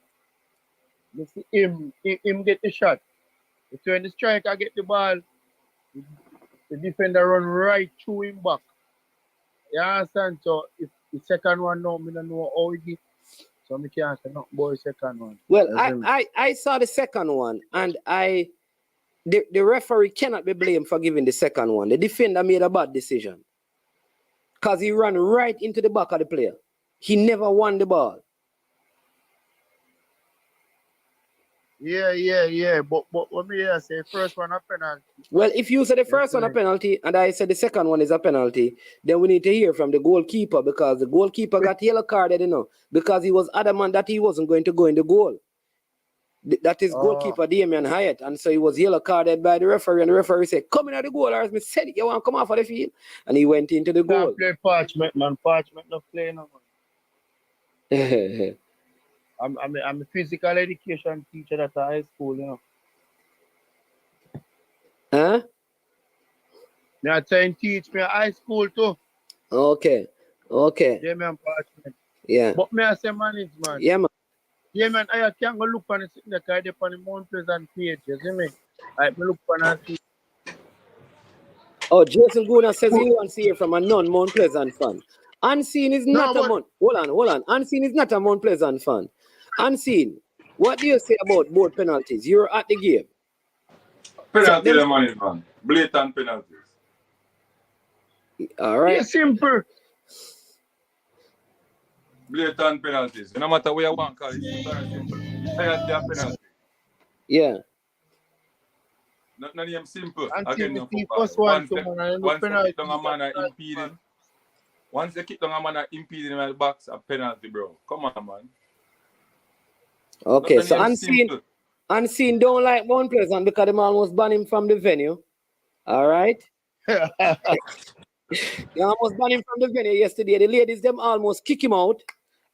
You see him get the shot. When the striker get the ball, the defender run right through him back. You understand? So if the second one now, I don't know how it is. So I can't say nothing about the second one. Well, I saw the second one, and the referee cannot be blamed for giving the second one. The defender made a bad decision. Because he ran right into the back of the player. He never won the ball. Yeah. But what me say, first one a penalty. Well, if you say the first one a penalty and I said the second one is a penalty, then we need to hear from the goalkeeper because the goalkeeper got yellow carded, you know, because he was adamant that he wasn't going to go in the goal. That is goalkeeper Damian Hyatt, and so he was yellow carded by the referee, and the referee said, "Come in at the goal, or as me said it, you want to come off of the field," and he went into the goal. Play Parchment, man. Parchment not playing no man. I'm a physical education teacher at a high school, you know. Huh? Me I try and teach me at high school too. Okay. Yeah, man, Parchment. Yeah. But me I say manage, man. Yeah, man. Yeah, man, I can't go look on the sitting there on the Mount Pleasant page, you see me? I look on and see. Oh, Jason Guna says he wants to hear from a non-Mount Pleasant fan. Unseen is not a Mount... Hold on. Unseen is not a Mount Pleasant fan. Unseen, what do you say about both penalties? You're at the game. Penalty, the man, man. Blatant penalties. All right. Yeah, simple. Blatant penalties. No matter where you want, call it simple. Penalty and penalty. Yeah. Not name simple. Until Again, the football. first one, once they kick down a man impeding. Once they kick down a man impeding in the box, a penalty, bro. Come on, man. Okay, so Unseen don't like Mount Pleasant because they almost banned him from the venue. All right. They almost banned him from the venue yesterday. The ladies, them almost kick him out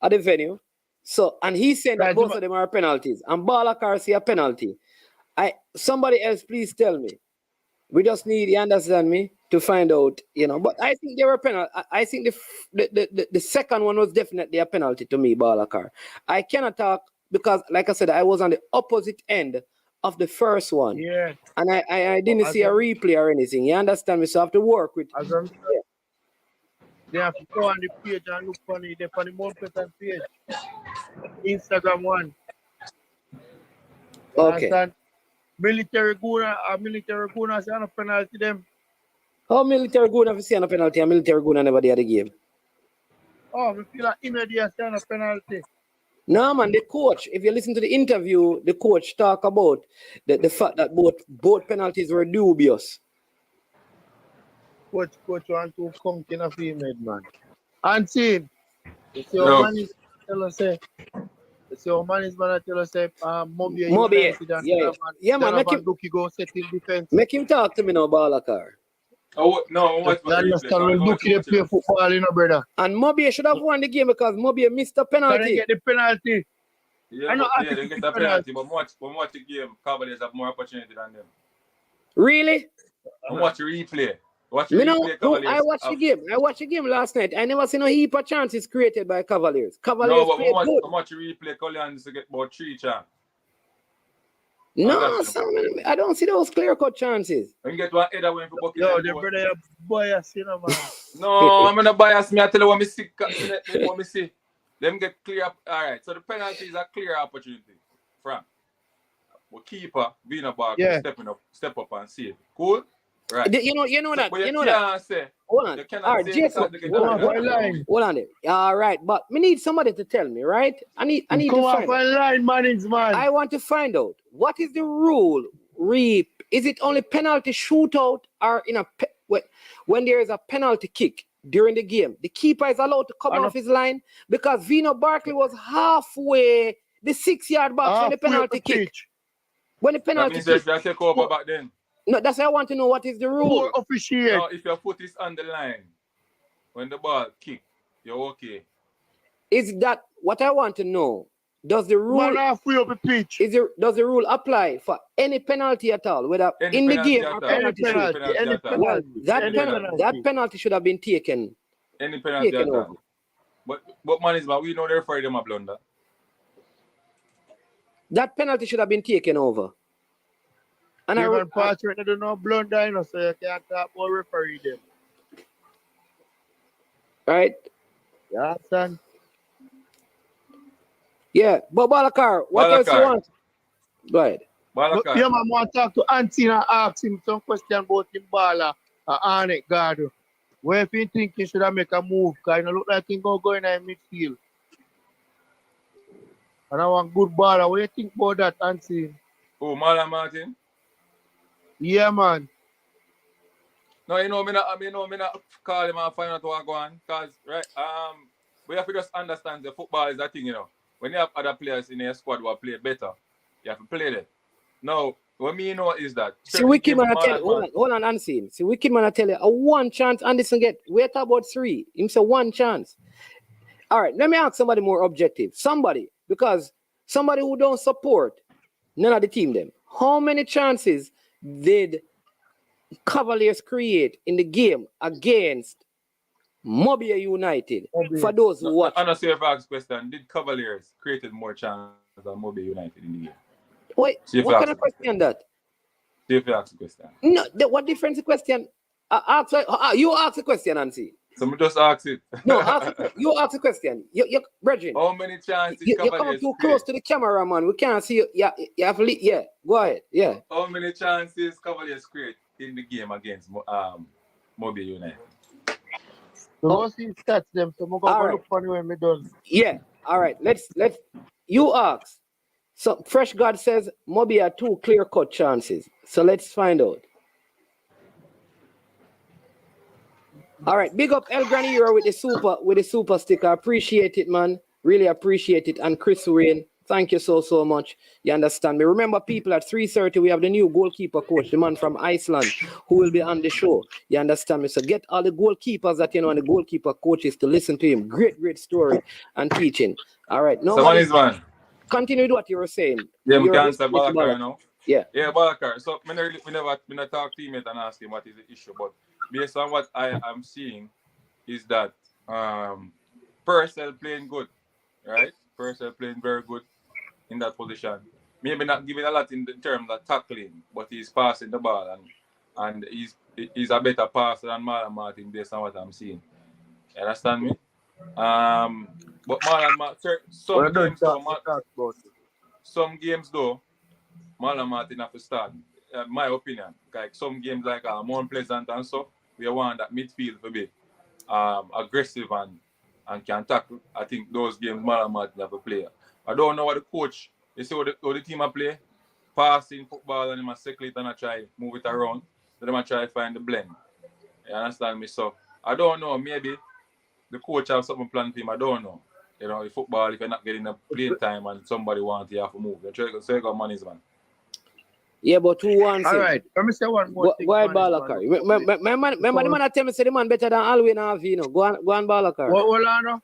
at the venue. So, and he said that both of them are penalties. And Balakar say a penalty. Somebody else, please tell me. We just need, you understand me, to find out, you know. But I think they were penalty. I think the second one was definitely a penalty to me, Balakar. I cannot talk because, like I said, I was on the opposite end of the first one. Yeah. And I didn't see a replay or anything. You understand me? So I have to work with. As I'm saying, they have to go on the page and look for the Mount Pleasant page. Instagram one. You Okay. understand? Military Guna say no penalty them. How military good have you seen a penalty and military good never did the game? Oh, we feel like immediate say no penalty. No, man, the coach, if you listen to the interview, the coach talk about the fact that both penalties were dubious. Coach want to come in a female, man. And see, you see No. how man is tell us say, Moby Moby, yeah, man, make him go set in defense. make him talk to me now, Balakar. Oh, no, what You understand when Duki they play football, you know, brother. And Moby should have won the game because Moby missed the Can they penalty. get the penalty? Yeah, I know they get the penalty, but watch the game, Cavaliers have more opportunity than them. Really? And watch the replay. Watch the Me know, replay, no, Cavaliers. I watched the game last night. I never seen a heap of chances created by Cavaliers. Cavaliers No, but played good. watch the replay, Cavaliers to get about 3 chances. No, son, I don't see those clear-cut chances. And get one header win for bucket. Yo, the brother you bias, you know, man. No, I'm not biased. Me, I tell you what me see. What me see. Them get clear up. All right. So the penalty is a clear opportunity. Frank. But keeper, being a ball, step up and save. Cool? Right. You know that. But you know that. say. Hold on. You cannot All right, say Jacob. because they get Hold on there. All right, but we need somebody to tell me, right? I need Come to off find a out. line, man. I want to find out what is the rule. Is it only penalty shootout or when there is a penalty kick during the game? The keeper is allowed to come off his line because Vino Barkley was halfway the 6-yard box when the penalty kick. When the penalty that means kick. take over back then. No, that's why I want to know what is the rule. Officiate. No, if your foot is on the line when the ball kick, you're okay. Is that what I want to know? Does the rule Does the rule apply for any penalty at all, whether Any in the penalty game at or all. penalty Any shoot? penalty Any at all. Well, penalty. that penalty should have been taken. Any penalty Taken at over. all. But man, we know they're afraid of a blunder. That penalty should have been taken over. And Even Patrick, they don't know blunder, you know, so you can't talk about referee them. right? Yeah, son. Yeah, but Balakar, what else you want? Go ahead. But yeah, man, I want to talk to Anthony and ask him some question about him baller, Arnett guard. Where if you think he should have make a move, because it look like he go in the midfield. And I want good baller. What do you think about that, Anthony? Oh, Martin? Yeah, man. No, you know, me not call him and find out what go on. Because, right, we have to just understand the football is a thing, you know. When you have other players in your squad who play better, you have to play them. Now, what me know is that. See, Wicked man, I tell you, hold on, Unseen. See, Wicked man, I tell you, a one chance, Anderson get, wait about 3. Him say one chance. All right, let me ask somebody more objective. Somebody who don't support none of the team them. How many chances did Cavaliers create in the game against Mobile United? For those who watch. I'm not sure if I ask question. Did Cavaliers created more chances than Mobile United in the game? Wait, what kind of question that? See if you ask the question. No, what difference the question? You ask the question, Nancy. Someone just ask it. No, you ask the question. You Brethren. How many chances you come too close to the camera, man. We can't see you. Yeah, you have to yeah. Go ahead. Yeah. How many chances Cavaliers create in the game against Mobile United? So see stats them. So I'm gonna look funny when me done. Yeah. All right. Let's you ask. So Fresh God says Mobile are 2 clear-cut chances. So let's find out. All right, big up El Granero with the super sticker. Appreciate it, man. Really appreciate it. And Chris Wayne, thank you so much. You understand me. Remember, people, at 3:30 we have the new goalkeeper coach, the man from Iceland, who will be on the show. You understand me? So get all the goalkeepers that you know and the goalkeeper coaches to listen to him. Great story and teaching. All right. No. Someone is man. Continue with what you were saying. Yeah, we can answer Balakar now. Yeah. Yeah, Balakar. So we never talk to him and ask him what is the issue, but based on what I am seeing is that Purcell playing good, right? Purcell playing very good in that position. maybe not giving a lot in the terms of tackling, but he's passing the ball and he's a better passer than Marlon Martin based on what I'm seeing. You understand me? But Marlon Martin, Well, don't talk about it. some games though, Marlon Martin have to start. My opinion, like some games like Mount Pleasant and so, we want that midfield to be aggressive and can tackle. I think those games Marlon Martin have a player. I don't know what the coach, you see how the team a play, passing football and they must circle it and I try move it around. Then I try to find the blend. You understand me? So I don't know, maybe the coach have something planned for him, I don't know. You know, the football, if you're not getting the playing time and somebody wants you have to move. You try to say money is man. Yeah, but who wants it? All right, let me say one more thing. Why Balakar? Remember the man tell me say the man better than Alwyn and you know. Go on Balakar. Well, I know.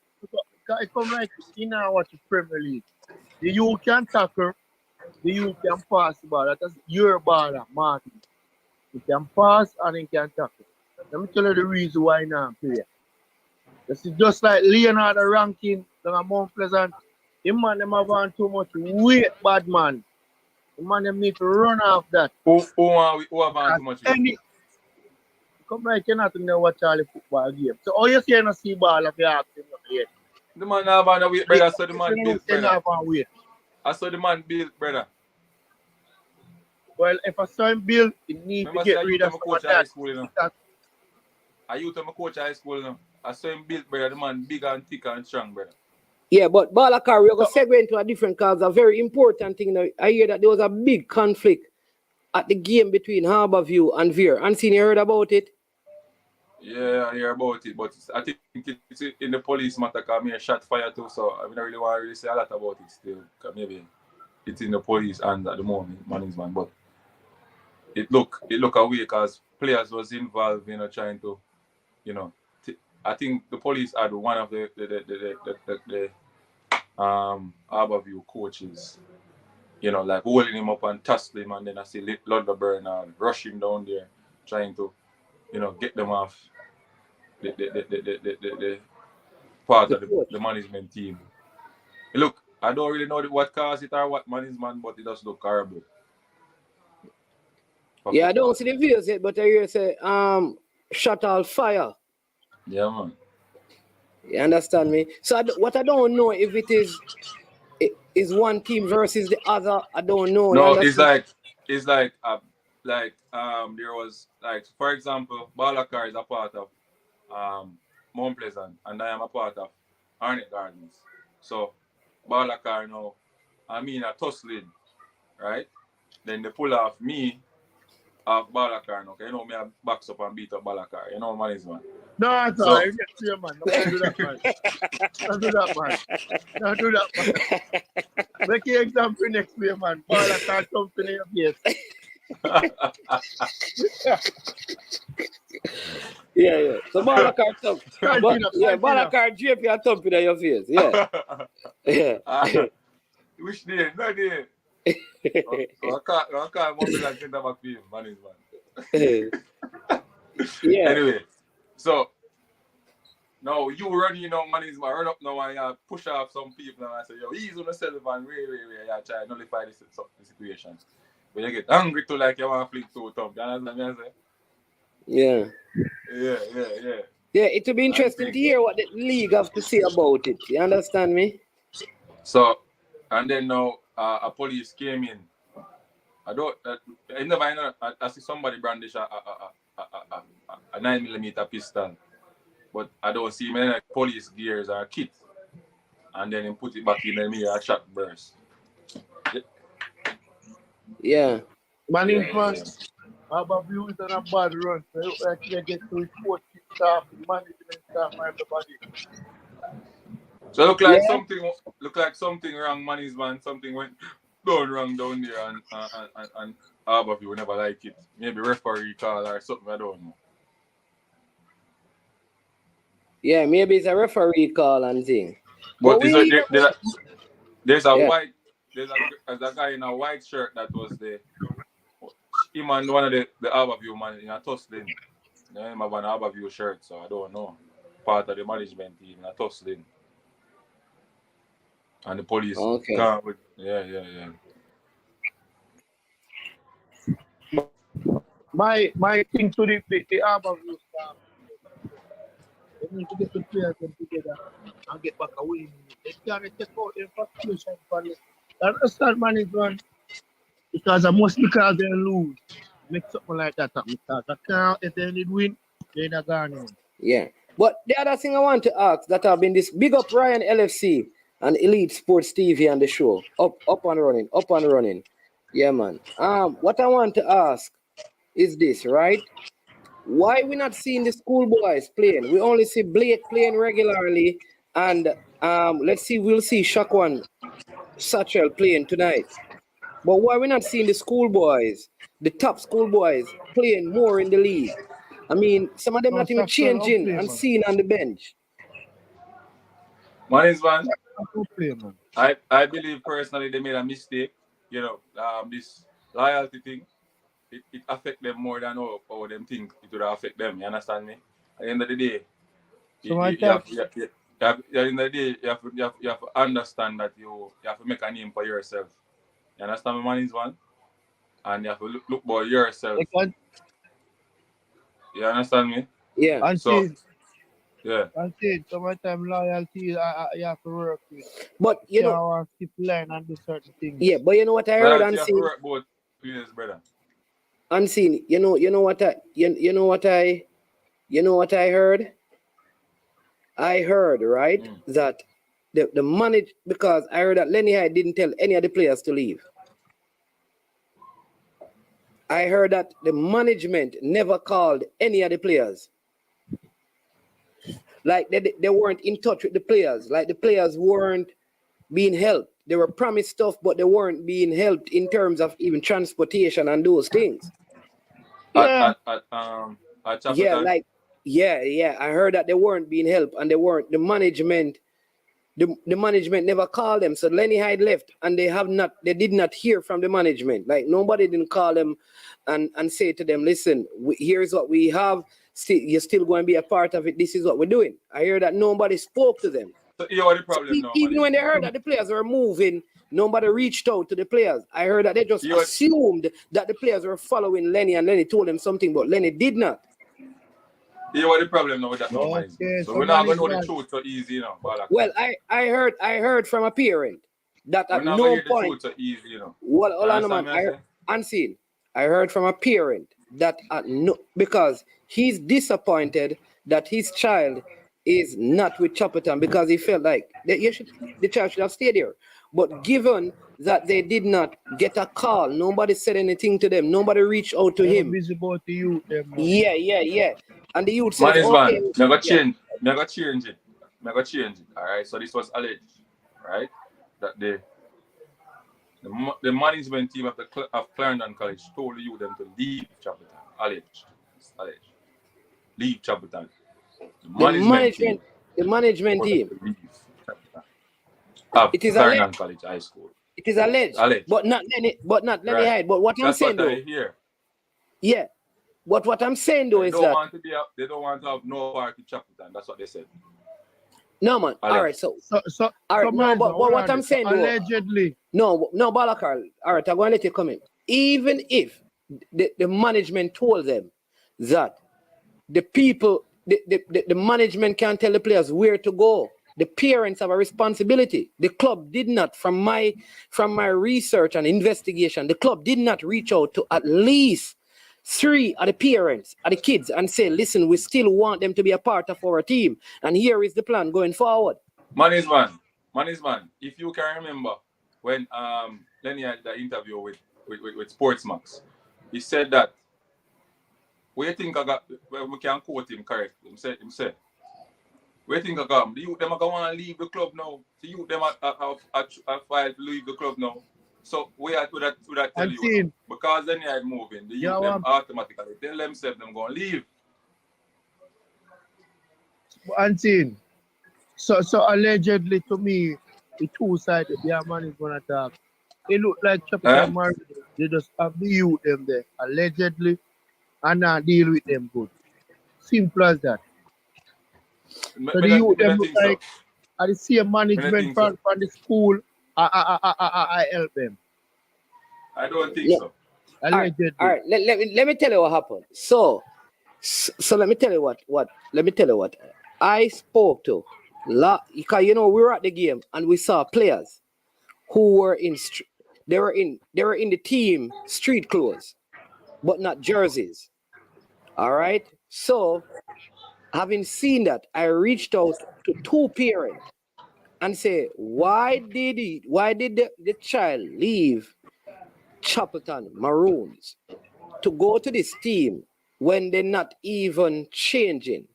It come like you know what the Premier League. The you can tackle, the you can pass the ball. That's your ball, Martin. He can pass and he can tackle. Let me tell you the reason why now play. This is just like Leonardo ranking than Mount Pleasant. The man them have on too much weight, bad man. The man them need to run off that. Who have on too much weight? Come like you not know what Charlie football game. So all you see in a see ball if you ask him yet. The man have on a weight, brother. I saw the man built, brother. I saw the man built, brother. Well, if I saw him build, he need to get rid of some of that. I used to coach high school now. I saw him built, brother. The man big and thick and strong, brother. Yeah, but Balakar, we're going to segue into a different cause. A very important thing. Now, I hear that there was a big conflict at the game between Harbourview and Veer. Unseen, you heard about it? Yeah, I hear about it, but I think it's in the police matter because I shot fire too, so I don't really want to really say a lot about it still. Because maybe it's in the police and at the moment, management, but it look away because players was involved, you know, trying to, you know, I think the police had one of the Harbourview coaches, you know, like holding him up and tussling him, and then I see Ludlow Bernard rushing down there, trying to, you know, get them off the part of the management team. Look, I don't really know what caused it or what management, but it does look horrible. Yeah, I don't see the videos yet, but I hear say shot all fire. Yeah, man. You understand me? So what I don't know if it is one team versus the other. I don't know. No, it's like there was like, for example, Balakar is a part of Mount Pleasant and I am a part of Arnett Gardens. So Balakar now, I mean a tussling, right? Then they pull off me off Balakar now. Okay, you know me I backs up and beat up Balakar. You know man is man. No, it's all right. You man. Don't do that, man. Don't do that, man. Don't do that, man. Make your example next week, man. Balakar something in your face. Yeah. So Balakar thump. Balakar drape your thump in your face. Yeah. Yeah. Which day? No day. I can't want to get back to him, man. Yeah. Anyway, so now you run, you know, man, run up now and you push off some people and I say, yo, he's on the cell and way, you try to nullify the situation. But you get angry to like you want to flick to thumb. You understand what I say? Yeah. Yeah, it will be interesting to hear what the league have to say about it. You understand me? So, and then now a police came in. I see somebody brandish a 9mm pistol, but I don't see many like police gears or kit. And then he put it back in and me a shot burst. Yeah. Man, in front, Harbourview is on a bad run. So you actually get to report staff, management staff, everybody. So look like something wrong, management. Something went wrong down there, and Harbourview would never like it. Maybe referee call or something. I don't know. Yeah, maybe it's a referee call and thing. But there's a guy in a white shirt that was there. Him and one of the Harbourview man in a tussling. Him have an Harbourview shirt, so I don't know. Part of the management team in a tussling. And the police Okay. come with yeah. my thing to the Arbor View staff. They need to get the players them together and get back a win. They can't take out their frustration from it. I understand management because because they lose. Make something like that happen. Because I can't, if they need win, they're not gone. Yeah. But the other thing I want to ask that have been this big up Ryan LFC and Elite Sports TV on the show. Up and running. Yeah, man. What I want to ask is this, right? Why we not seeing the schoolboys playing? We only see Blake playing regularly, and we'll see Shakwan Satchel playing tonight. But why we not seeing the schoolboys, the top schoolboys, playing more in the league? I mean, some of them not even changing and seeing on the bench. Man, I believe personally they made a mistake. You know, this loyalty thing, it affect them more than how them think it would affect them. You understand me? At the end of the day, you have to understand that you have to make a name for yourself. You understand me, man? And you have to look for yourself. You understand me? Yeah. And so, yeah. And sometimes loyalty you have to work with. But you know, have to learn and do certain things. Yeah, but you know what I heard, Unseen. You have to work both players, brother. Unseen. You know what I heard? I heard, right, that the manage, because I heard that Lenny Hyde didn't tell any of the players to leave. I heard that the management never called any of the players. Like they weren't in touch with the players. Like the players weren't being helped. They were promised stuff, but they weren't being helped in terms of even transportation and those things. Yeah. I heard that they weren't being helped, and the management never called them. So Lenny Hyde left, and they did not hear from the management. Like nobody didn't call them and say to them, listen, here's what we have. See, you're still going to be a part of it. This is what we're doing. I hear that nobody spoke to them. So you know the problem now, even when they heard that the players were moving, nobody reached out to the players. I heard that they just assumed that the players were following Lenny, and Lenny told them something, but Lenny did not. You know what the problem now with that now, man? So we're not going to know the truth so easy, you know. Well, I heard from a parent that at no point. So easy, you know. Well, hold on, man. Unseen. I heard from a parent that because he's disappointed that his child is not with Chapperton, because he felt like the child should have stayed here. But given that they did not get a call, nobody said anything to them, nobody reached out to him. Busy about the youth, Yeah. And the youth said, okay. Never change it. All right. So this was alleged, right? That the management team of Clarendon College told you them to leave Chapperton. Alleged. Leave Chapperton. The management team. It is Clarendon College High School. It is alleged. But not Lenny Hyde. But what I'm saying though. Yeah. But what I'm saying though is that they don't want to have no part to Chapperton. That's what they said. No, man. All right. So all right. No, but what I'm saying though. Allegedly. No, Balakar. All right. I'm going to let you come in. Even if the management told them that the people, the management can't tell the players where to go. The parents have a responsibility. The club did not, from my research and investigation, the club did not reach out to at least 3 of the parents of the kids and say, listen, we still want them to be a part of our team. And here is the plan going forward. Man is man. If you can remember when Lenny had the interview with Sportsmax, he said that, we think we can quote him correctly. He said, we think the youth them are going to leave the club now. The youth them are filed to leave the club now. So we are to that tell you, because then they are moving, the youth them automatically tell themselves them going to leave. Unseen. So allegedly to me, the two sides, the man is going to talk. It look like Chapter Marsh, they just have the youth them there, allegedly, and not deal with them good. Simple as that. So the youth them look like I the same management from the school. I help them. I don't think so. Allegedly. All right. Let me tell you what happened. So let me tell you what I spoke to. Because we were at the game and we saw players who were they were in the team street clothes, but not jerseys. All right. So having seen that, I reached out to two parents and say, why did the child leave Chapelton Maroons to go to this team when they're not even changing?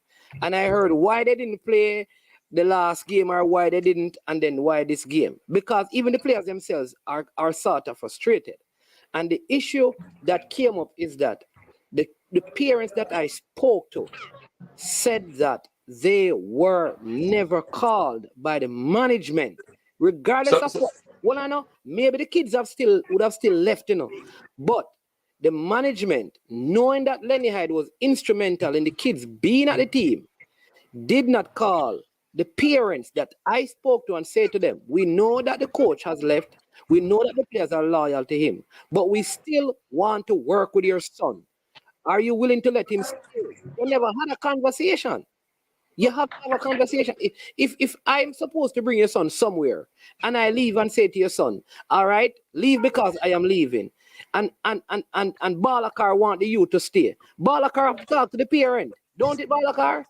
And I heard why they didn't play the last game or why they didn't, and then why this game. Because even the players themselves are sort of frustrated. And the issue that came up is that the parents that I spoke to said that they were never called by the management, regardless of what. Well, I know maybe the kids would have still left, but the management, knowing that Lenny Hyde was instrumental in the kids being at the team, did not call the parents that I spoke to and say to them, we know that the coach has left, we know that the players are loyal to him, but we still want to work with your son. Are you willing to let him stay? You never had a conversation. You have to have a conversation. If I'm supposed to bring your son somewhere and I leave and say to your son, all right, leave because I am leaving, and Balakar want the youth to stay, Balakar have to talk to the parent, don't it, Balakar?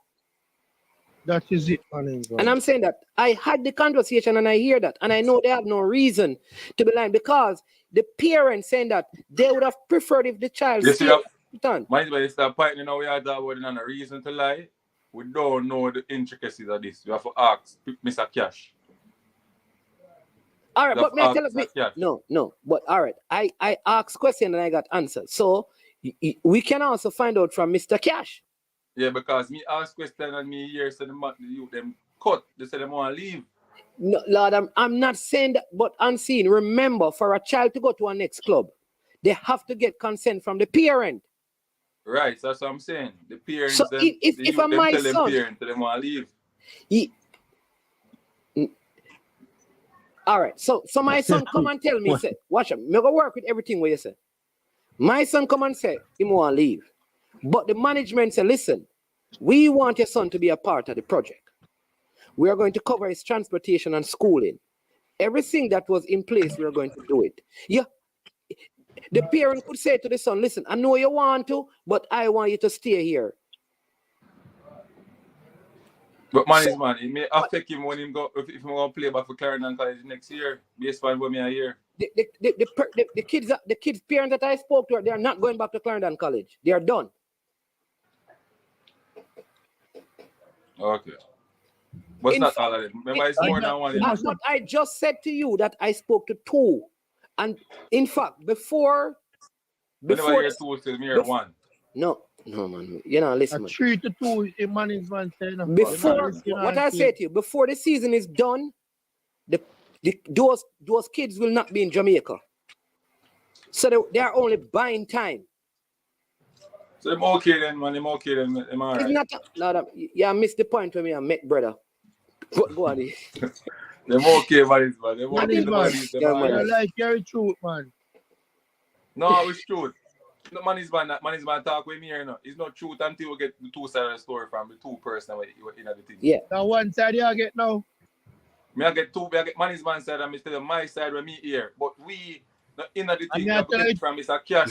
That is it, man. And I'm saying that I had the conversation and I hear that, and I know they have no reason to be lying, because the parents saying that they would have preferred if the child stayed. Mind you, start fighting now, we are that word and a reason to lie. We don't know the intricacies of this. We have to ask Mr. Cash. All right, but may I tell you, no, but all right, I asked question and I got answered. So we can also find out from Mr. Cash. Yeah, because me ask question and me hear so the youth them cut. They say they want to leave. No, Lord, I'm not saying that, but unseen. Remember, for a child to go to a next club, they have to get consent from the parent. Right, so that's what I'm saying. The parents, so them, if I'm my tell son, them parents they want to leave. All right, so my son come and tell me, say, watch him, me go work with everything what you say. My son come and say, he want to leave. But the management say, listen, we want your son to be a part of the project. We are going to cover his transportation and schooling. Everything that was in place, we are going to do it. Yeah. The parent could say to the son, listen, I know you want to, but I want you to stay here. But man, it may affect him when he go if he going to play back for Clarendon College next year, based on what me I hear. The kids' parents that I spoke to, they are not going back to Clarendon College. They are done. Okay. But it's not all of them. Remember, it's more than one. But I just said to you that I spoke to two. And in fact, before Whenever you're two, still me one. No, man. You know, listen, man. 3 to 2 in management. Before, what I say to you, before the season is done, those kids will not be in Jamaica. So they are only buying time. So I'm okay then, man. I'm okay then. I'm all right. I missed the point when I met brother. Go on. They're okay, man. They're okay. I like your truth, man. No, it's truth. No, man is man talk with me here, no. It's not truth until we get the two sides of the story from the two person in the thing. Yeah. Now one side you get now. I get man side and Mr. My side with me here. But we in the thing we get from Mr. Cash.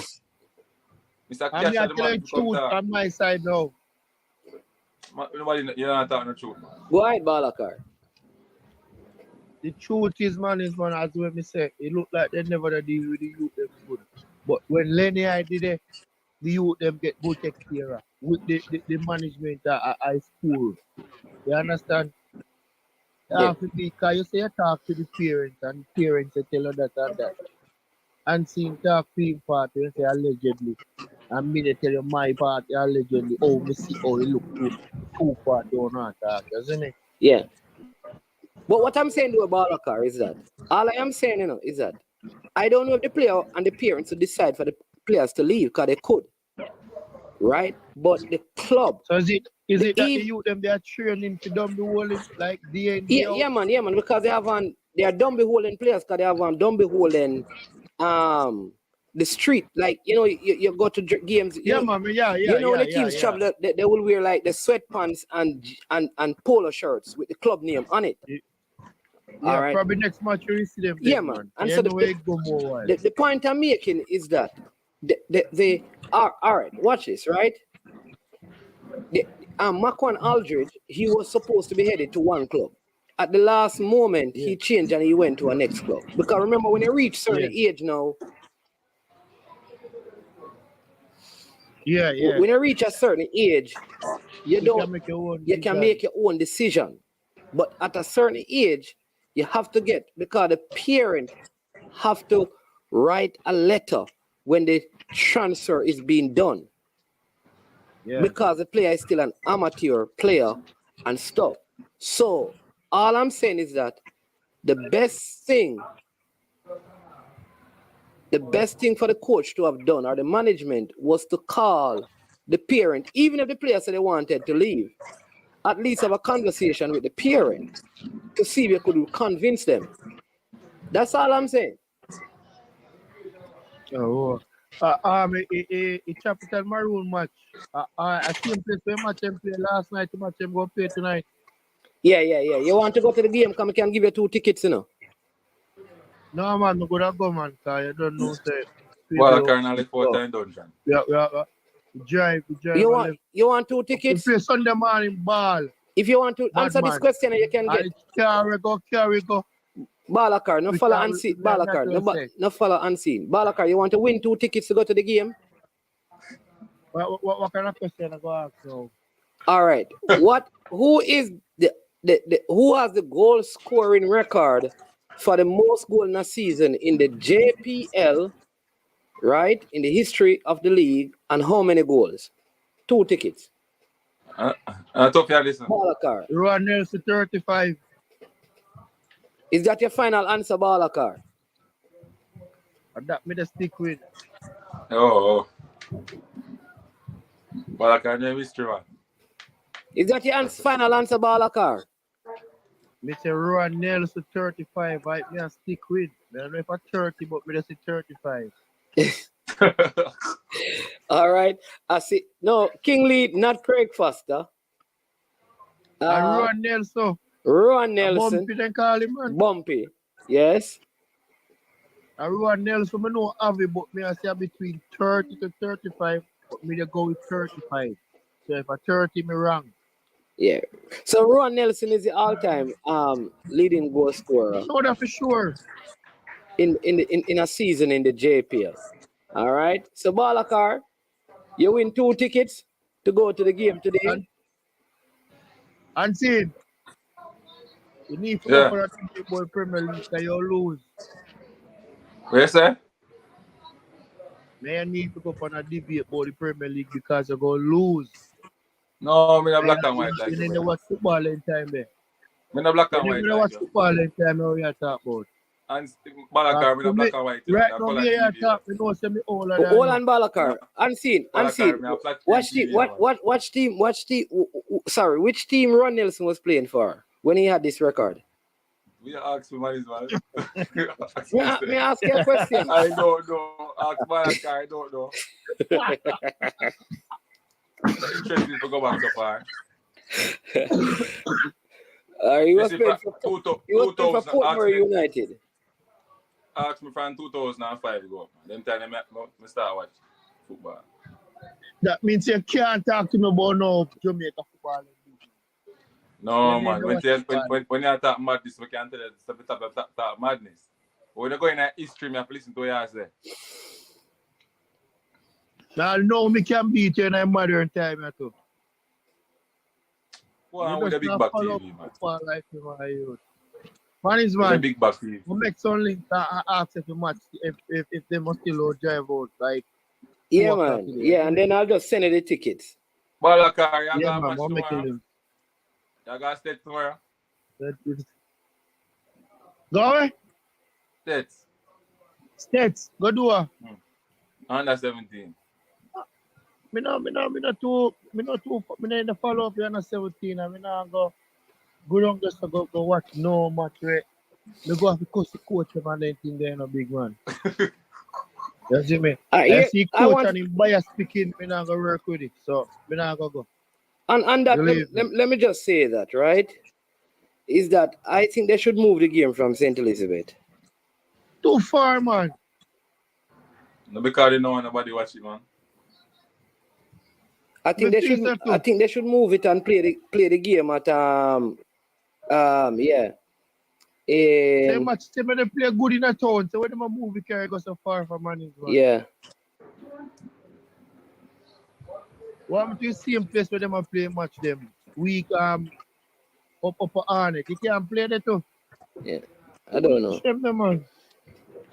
Mr. Cash is the man to truth on my side now. Nobody, you're not talking the truth, man. Go ahead, Balakar. The truth is, man, as when me say, it look like they never deal with the youth them good. But when Lenny I did it, the youth them get good take care of with the management at high school. You understand? Because you say you talk to the parents and the parents they tell you that and that. And seeing talk to him part, you say allegedly. And me they tell you my part allegedly. Oh, me see how he look too far don't not talk, isn't it? Yeah. But what I'm saying to Balakar is that all I am saying, is that I don't know if the player and the parents will decide for the players to leave because they could, right? But the club. So is it that the youth them they are training to dumb the whole like the yeah, man, because they are dumb beholding players because they have dumb beholding the street, like you go to games. Yeah, man. Yeah. When the teams travel, they will wear like the sweatpants and polo shirts with the club name on it. Yeah, all right. Probably next match you will see them. Yeah, there, man. And And so so the point I'm making is that they are all right. Watch this, right? Makwan Aldridge, he was supposed to be headed to one club. At the last moment, he changed and he went to a next club. Because remember, when you reach certain age now, when you reach a certain age, you can make your own decision. But at a certain age, you have to because the parent have to write a letter when the transfer is being done. Yeah. Because the player is still an amateur player and stuff. So all I'm saying is that the best thing for the coach to have done or the management was to call the parent, even if the player said they wanted to leave, at least have a conversation with the parent to see if you could convince them. That's all I'm saying. Oh, a Capital Maroon match. I see him play match and play last night. The match I'm going to play tonight. Yeah. You want to go to the game? Come, I can give you 2 tickets, No, man, I'm going to go, man. Cause I don't know. Well, I can't only 4 times dungeon. Yeah. Drive. You want 2 tickets? We play Sunday morning ball. If you want to answer this question, you can get. Carry go. Balakar, no follow unseen. Balakar, no follow unseen. Balakar, you want to win 2 tickets to go to the game? What kind of question I go ask now? All right. Who is who has the goal scoring record for the most goal in a season in the JPL, right? In the history of the league, and how many goals? 2 tickets. Balakar. Ron Nelson 35. Is that your final answer, Balakar? That me the stick with. Oh. Balakar, no mystery, man. Is that your final answer, Balakar? Me say Ron Nelson 35. Me a stick with. I don't know if I'm 30, but me just say 35. All right. I see. No, King Lee, not Craig Foster. Ron Nelson. Ron Nelson. Bumpy, then call him, man. Bumpy. Yes. Ron Nelson, I know have it, but me I say between 30 to 35, but me go with 35. So if I 30, me wrong. Yeah. So Ron Nelson is the all-time leading goal scorer. No, that for sure. In a season in the JPL. All right. So Balakar, you win 2 tickets to go to the game today. And see, you need to go for a football Premier League that you lose. What you say? May I need to go for a debate about the Premier League because you're going to lose. No, I'm not black and white. You didn't watch football in time there. I'm not black and white. You didn't watch football in time we are talking about. And Balakar, I'm not black and white. Right now, we are talking, you know, say me older than Hold on, Balakar. Unseen. Sorry, which team Ron Nelson was playing for when he had this record? We ask for money, man. May I ask you a question? I don't know. Ask Balakar, I don't know. Interesting to go back so far. He was playing for Portmore United. Asked me from 2005 ago. Them time I start watch football. That means you can't talk to me about no Jamaica football. No, man. When you talk madness, we can't tell you the talk madness. But when you go in a history, I have to listen to what you say. Now, no, me can beat you in a modern time, too. Well, with a big back TV, man. Like man is man. With a big back TV. We make some link that ask if you match if they must still drive out. Like, yeah, man. Yeah, and then I'll just send you the tickets. Balakar, you yeah, got man, match tomorrow. You got state tomorrow. Go away. States. Go do it. Under 17. Me not follow up you under 17. I mean, I go down just to go watch no match. Right? Me go have to coach the coach of anything there, no big man. You see me? I see coach and him bias speaking, me not gonna work with it. So me not gonna go. And that let me just say that, right? Is that I think they should move the game from St. Elizabeth. Too far, man. No, because they know nobody watch it, man. I think they should move it and play the game at yeah. Say much they play good in a town, so when them move it carry go so far from man. Yeah. What to the same place where them play match them week up Arnett. You can't play that too. Yeah. I don't know. Them, man.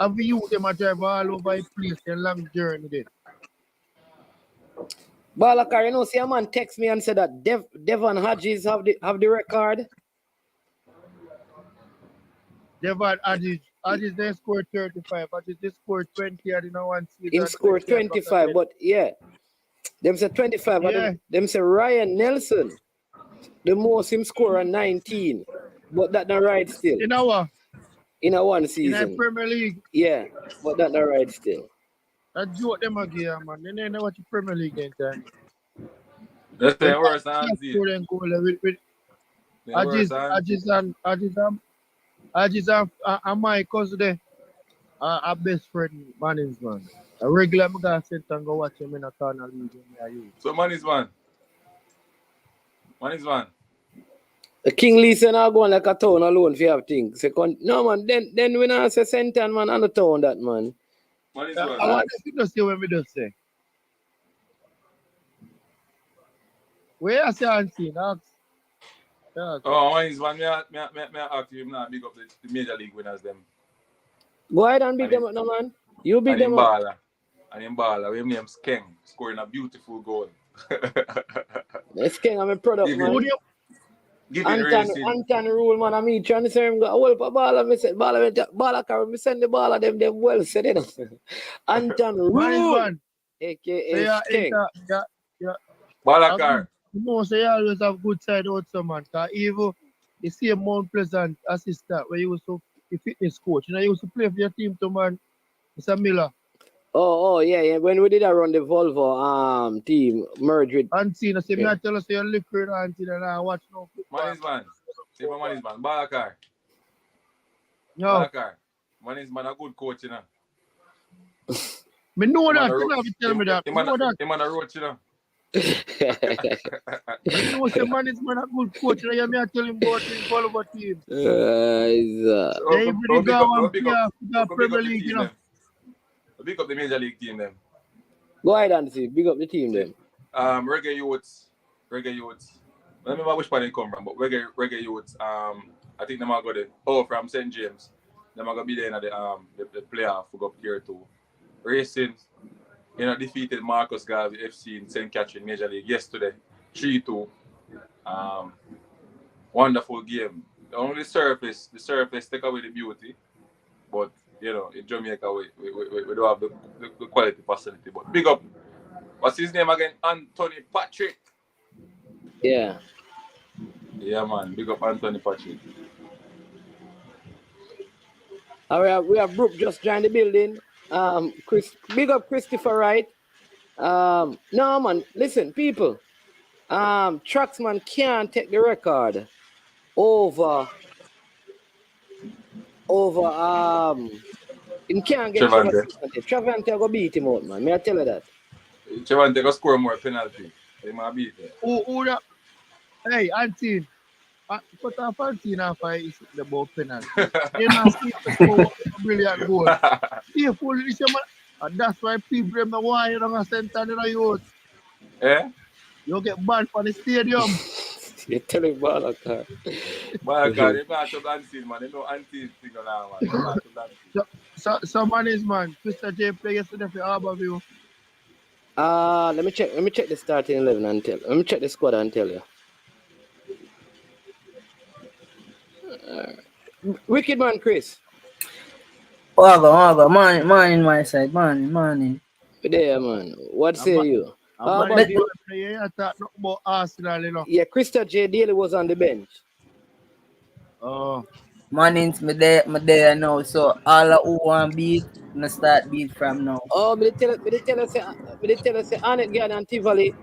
Have you them a drive all over the place a long journey there. Balakar, you know, see a man text me and said that Devon Hodges have the record. Devon Hodges they scored 35. Hodges they scored 20 in one season. He scored 25, but yeah. Them say 25, yeah. Them say Ryan Nelson, the most him score on 19. But that not right still. In a one season. In a Premier League. Yeah, but that not right still. That joke them again, man. They never watch the Premier League anytime. That's the worst answer. Hodges and my cousin there are best friend Mannings, man. A regular me go sit and go watch him in a corner league. So Mannings, man. The King Lee said I go on like a town alone if you have things. No man, then we not say Senton man on the town that man. Mannings, man. I want to just say what me just say. Where I say Auntie, Ask. Oh, Mannings, man, me ask you not big up the major league winners them. Go ahead and big them up no man. You big them up. And in Bala, we name Skeng, scoring a beautiful goal. Skeng, I'm a product, man. Give it racing. Anton rule, man. I mean, trying to say him go, well, for Bala, me say, Bala carry, me send the Bala, them well said, you know. Anton rule, a.k.a. Skeng. Bala car. You know, so you always have good side also, man. Because even you see a Mount Pleasant assistant where you used to be fitness coach. You know, you used to play for your team too, man. Mr. Miller. Oh, yeah. When we did around the Volvo team, merge with Auntie, I say, me I tell us you're liquid, Auntie, and I watch no football. Mannings, man. Say my Mannings, man. Balakar. No. Balakar. Mannings, man, a good coach, you know. Me know that. You know, tell me that. Him on the road, you know. You know, the Mannings, man, a good coach. You know, I tell him about his Volvo team. Every guy Premier League, you know. Big up the major league team them. Go ahead and see. Big up the team them. Reggae youths. I don't remember which part they come from, but reggae youths. I think they might go there. From St. James. They might go be there in the playoff for go up here too. Racing, defeated Marcus Garvey FC in St. Catherine Major League yesterday. 3-2. Wonderful game. Only the surface take away the beauty. But in Jamaica, we don't have the quality facility. But big up. What's his name again? Anthony Patrick. Yeah. Yeah, man. Big up Anthony Patrick. We have Brooke just joined the building. Big up Christopher Wright. No, man. Listen, people. Tracksman can't take the record over he can't get Trivante go beat him out, man. May I tell you that? Trivante go score more penalty. They might beat him. Hey, Auntie. Put off Auntie now for the ball penalty. You know, see the brilliant goal. See full this man. And that's why people remember why you don't send in the youth. Eh? You get banned from the stadium. You're telling Balakar. Balakar, you can't talk Auntie, man. You know Auntie thing on man. So man is man. Mr. J play yesterday for Harborview. Let me check the starting 11 and tell. Let me check the squad and tell you. Wicked man, Chris. Hold man in my side, man. There, man. What say you? I thought about Arsenal, you know. Yeah, Krista J. Daly was on the bench. Oh. Manning's my there now. So all of who want beat, gonna start beat from now. Oh, me dey tell us say Arnett Garden and Tivoli.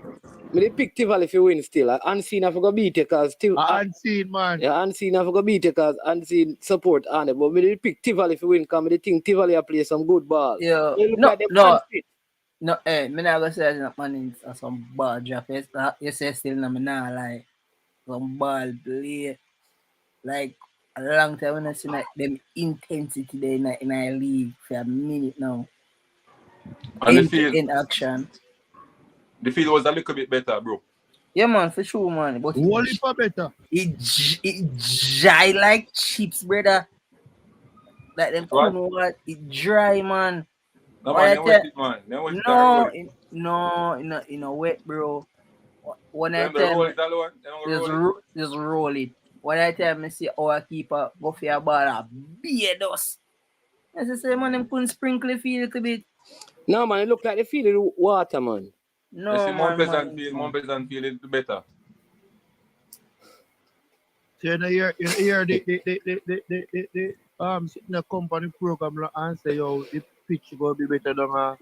Me dey pick Tivoli if you win still. Unseen I forgot beat it cause Unseen, man. yeah, Unseen I forgot beat it cause Unseen support Arnett. But me dey pick Tivoli if you win cause me dey think Tivoli a play some good ball. Yeah, They look no, like them no, unfit. no. Me not gonna say that Manning's some ball drop. You say still no, me not like some ball play. Like a long time when I see like them intensity there in a league for a minute now. And the In action. field was a little bit better, bro. Yeah, man, for sure, man. But Whole heap of better. it dry like chips, brother. Like them What? what? It dry, man. No, What I man, they wet tell- it, man. They wet it and No, roll it. in a wet, bro. When I Them they tell roll me, it alone. They don't roll it. just roll it. When I tell me, see our keeper go for your ball, a beard us. I say, man, them couldn't sprinkle the field a little bit. No man, it look like they feel the water, man. No, You see, Mount man, Pleasant field, Mount Pleasant field is better. So you hear the sitting in a company program and say yo the pitch gonna be better than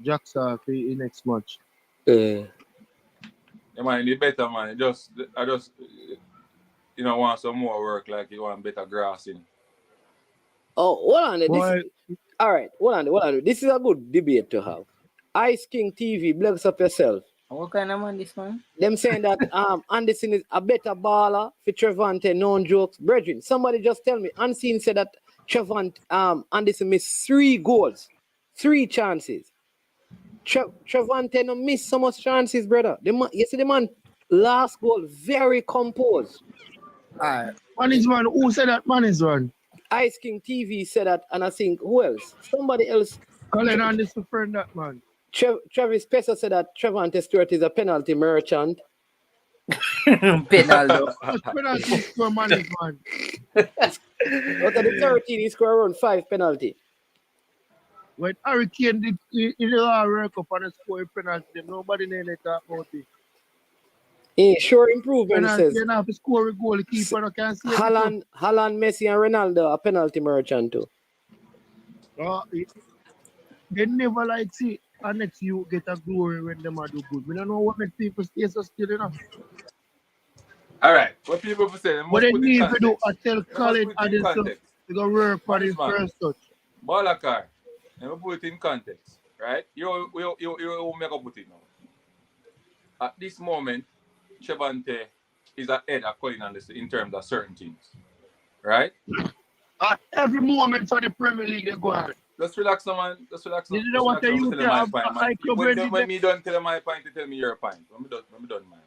Jackson for the next match. Yeah, man, it's better, man. I just, want some more work, like you want better grassing. Oh, hold on. Boy, All right, hold on. This is a good debate to have. Ice King TV, bless up yourself. What kind of man this man? Them saying that Anderson is a better baller for Trivante, no jokes. Brethren, somebody just tell me. Unseen said that Anderson missed 3 goals, 3 chances. Trivante no missed so much chances, brother. You see the man last goal very composed. Alright. man is man. Who said that man is one? Ice King TV said that, and I think who else? Somebody else. Colin Anderson friend that man. Travis Pesser said that Trivante Stewart is a penalty merchant. Penalty. Penalty for man is man. Out of the 13, he scored around 5 penalty. When Hurricane did work up and score a penalty, nobody nearly talk about it. Sure improvement, Penalty, says you have to score a goal, the keeper no can see it. Haaland, Messi, and Ronaldo are penalty merchant too. They never like see Arnett you get a glory when them are do good. We don't know what make people stay so still enough. All right, what people say? What they need to do, I tell Colin Anderson to go work for his first touch. Balakar, let me put it in context, right? You make up put it now. At this moment, Trivante is ahead of Colin Anderson in terms of certain things, right? At every moment for the Premier League, they go on. Just relax, man. Just relax. You know what you have When me done tell my point, you tell me your point. When me done my one,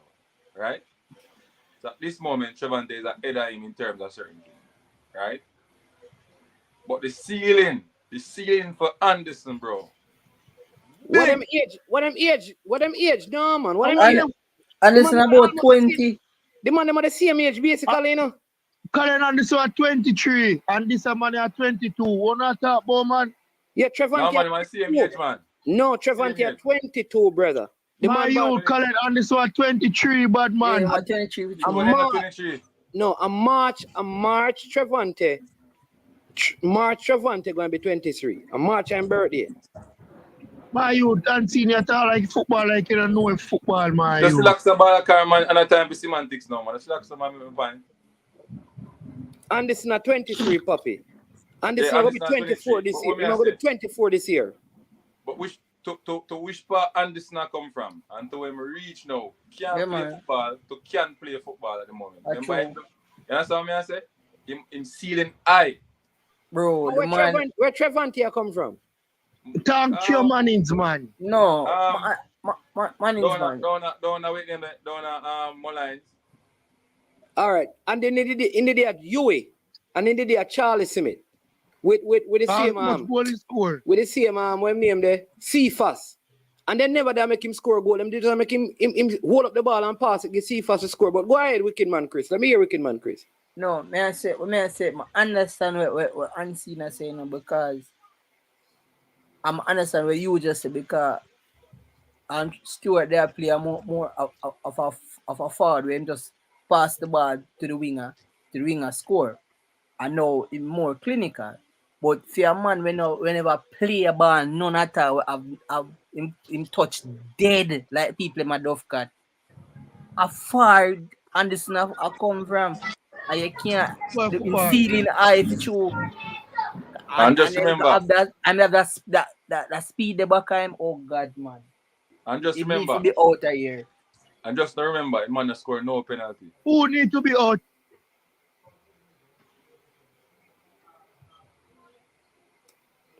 right? So at this moment, Trivante is ahead of him in terms of certain things, right? But the ceiling for Anderson, bro. What them age? No man. What them age? Anderson about 20. The man them are the same age basically, you know. Colin Anderson at 23 and this man at 22. What not talk about, man? Yeah, Trivante. No man, my same age, man. No, Trivante at 22, brother. The My you Colin Anderson at 23, bad man. Yeah, 23. No, a March Trivante. March Trivante going to be 23. A March and birthday. My you don't see me at all like football, like you don't know football, my Just you. relax the ball, man, and a time for semantics now, man. Just relax the man, fine. Anderson at 23, puppy. Anderson will be 24 this year. You're going to be 24 this year. But to which part Anderson come from? And to where we reach now, can't play football at the moment. You understand what I say? In ceiling high. Bro, where Trivante come from? Thank you, Mannings, man. No, Mannings, man. Don't wait them, Mullines. All right, and then in the day at Huey, and in the day at Charlie Smith, with the same with the same when name there, Cephas, and they never did make him score a goal. Them just make him hold up the ball and pass it, get Cephas to score. But go ahead, wicked man, Chris. Let me hear wicked man, Chris. No, may I say, I understand what Unseen is saying because I'm understand what you just said because Stewart there play more of a forward where him just pass the ball to the winger score. I know him more clinical. But for a man whenever play a ball, none at all have him touch dead like people in my dove cat. A far Anderson I come from. And you can't him Football. feeling high through And just and then remember, have that speed the back of him. Oh God, man. and just He need to remember, be out of here. and just remember, man has scored no penalty. Who need to be out?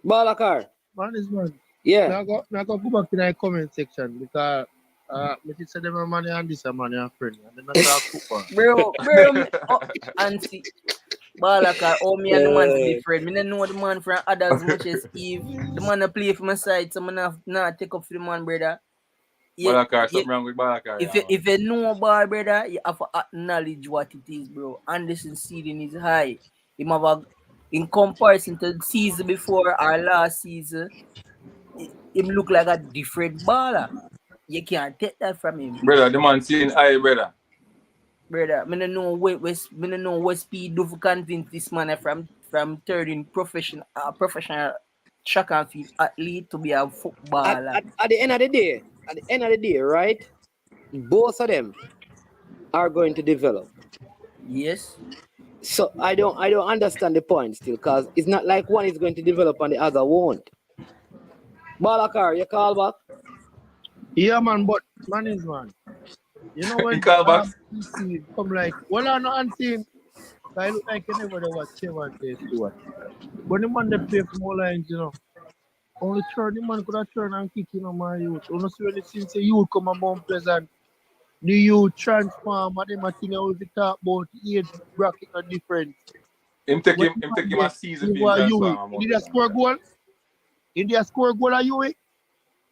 Balakar. Man is man. Yeah. Now go back to the comment section because me think say them a money and this a money and friend. And then I talk football. Bro, and see, Balaka, me and the man to be friend. Me don't know the man from others much as Eve. The man that play for my side, so I not take up for the man, brother. Balakar, something wrong with Balakar. If you know ball, brother, you have to acknowledge what it is, bro. Anderson ceiling is high. In comparison to the season before our last season, him look like a different baller. You can't take that from him. Brother, the man seeing high, brother. Brother, I don't know what speed do to convince this man from turning professional track and field athlete to be a footballer. At the end of the day, right? Both of them are going to develop. Yes. So I don't understand the point still, because it's not like one is going to develop and the other won't. Balakar, you call back? Yeah, man, but man is man. You know when You call back? Come like, well, I'm not unseen. I look like you never watch Trivante Tappa. But the man they play for more lines, you know. Only turn the man could have turned and kick, you know, my youth. Only see when since the youth come among Pleasant, the youth transform and them a thing I always talk about age bracket are different. Him take him a season being transformed. Did you score goal? Did you score goal at you?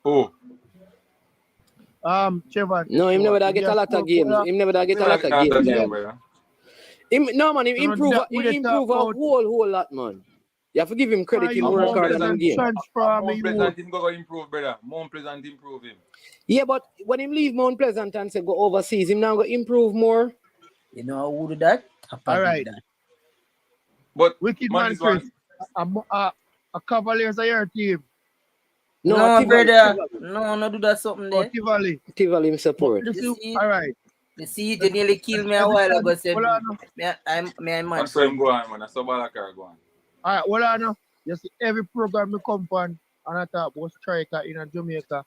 Oh. Trevor. No, him never da get a lot of games. Him never da get a lot of games. No, man, him improve a whole lot, man. You have to give him credit. He work hard on him game. Mount Pleasant him go improve, brother. Mount Pleasant improve him. Yeah, but when him leave Mount Pleasant and say go overseas, him now go improve more. You know who did that? All right. That. But Wicked man, Chris. A Cavaliers are your team. No, brother. No, do that something there. Tivoli him support. All right. You see, you nearly killed me a while ago. Said, I'm man. That's why I'm going, man. That's how Balakar going. All right, well, I know. You see, every program we come on, and I talk about striker in Jamaica,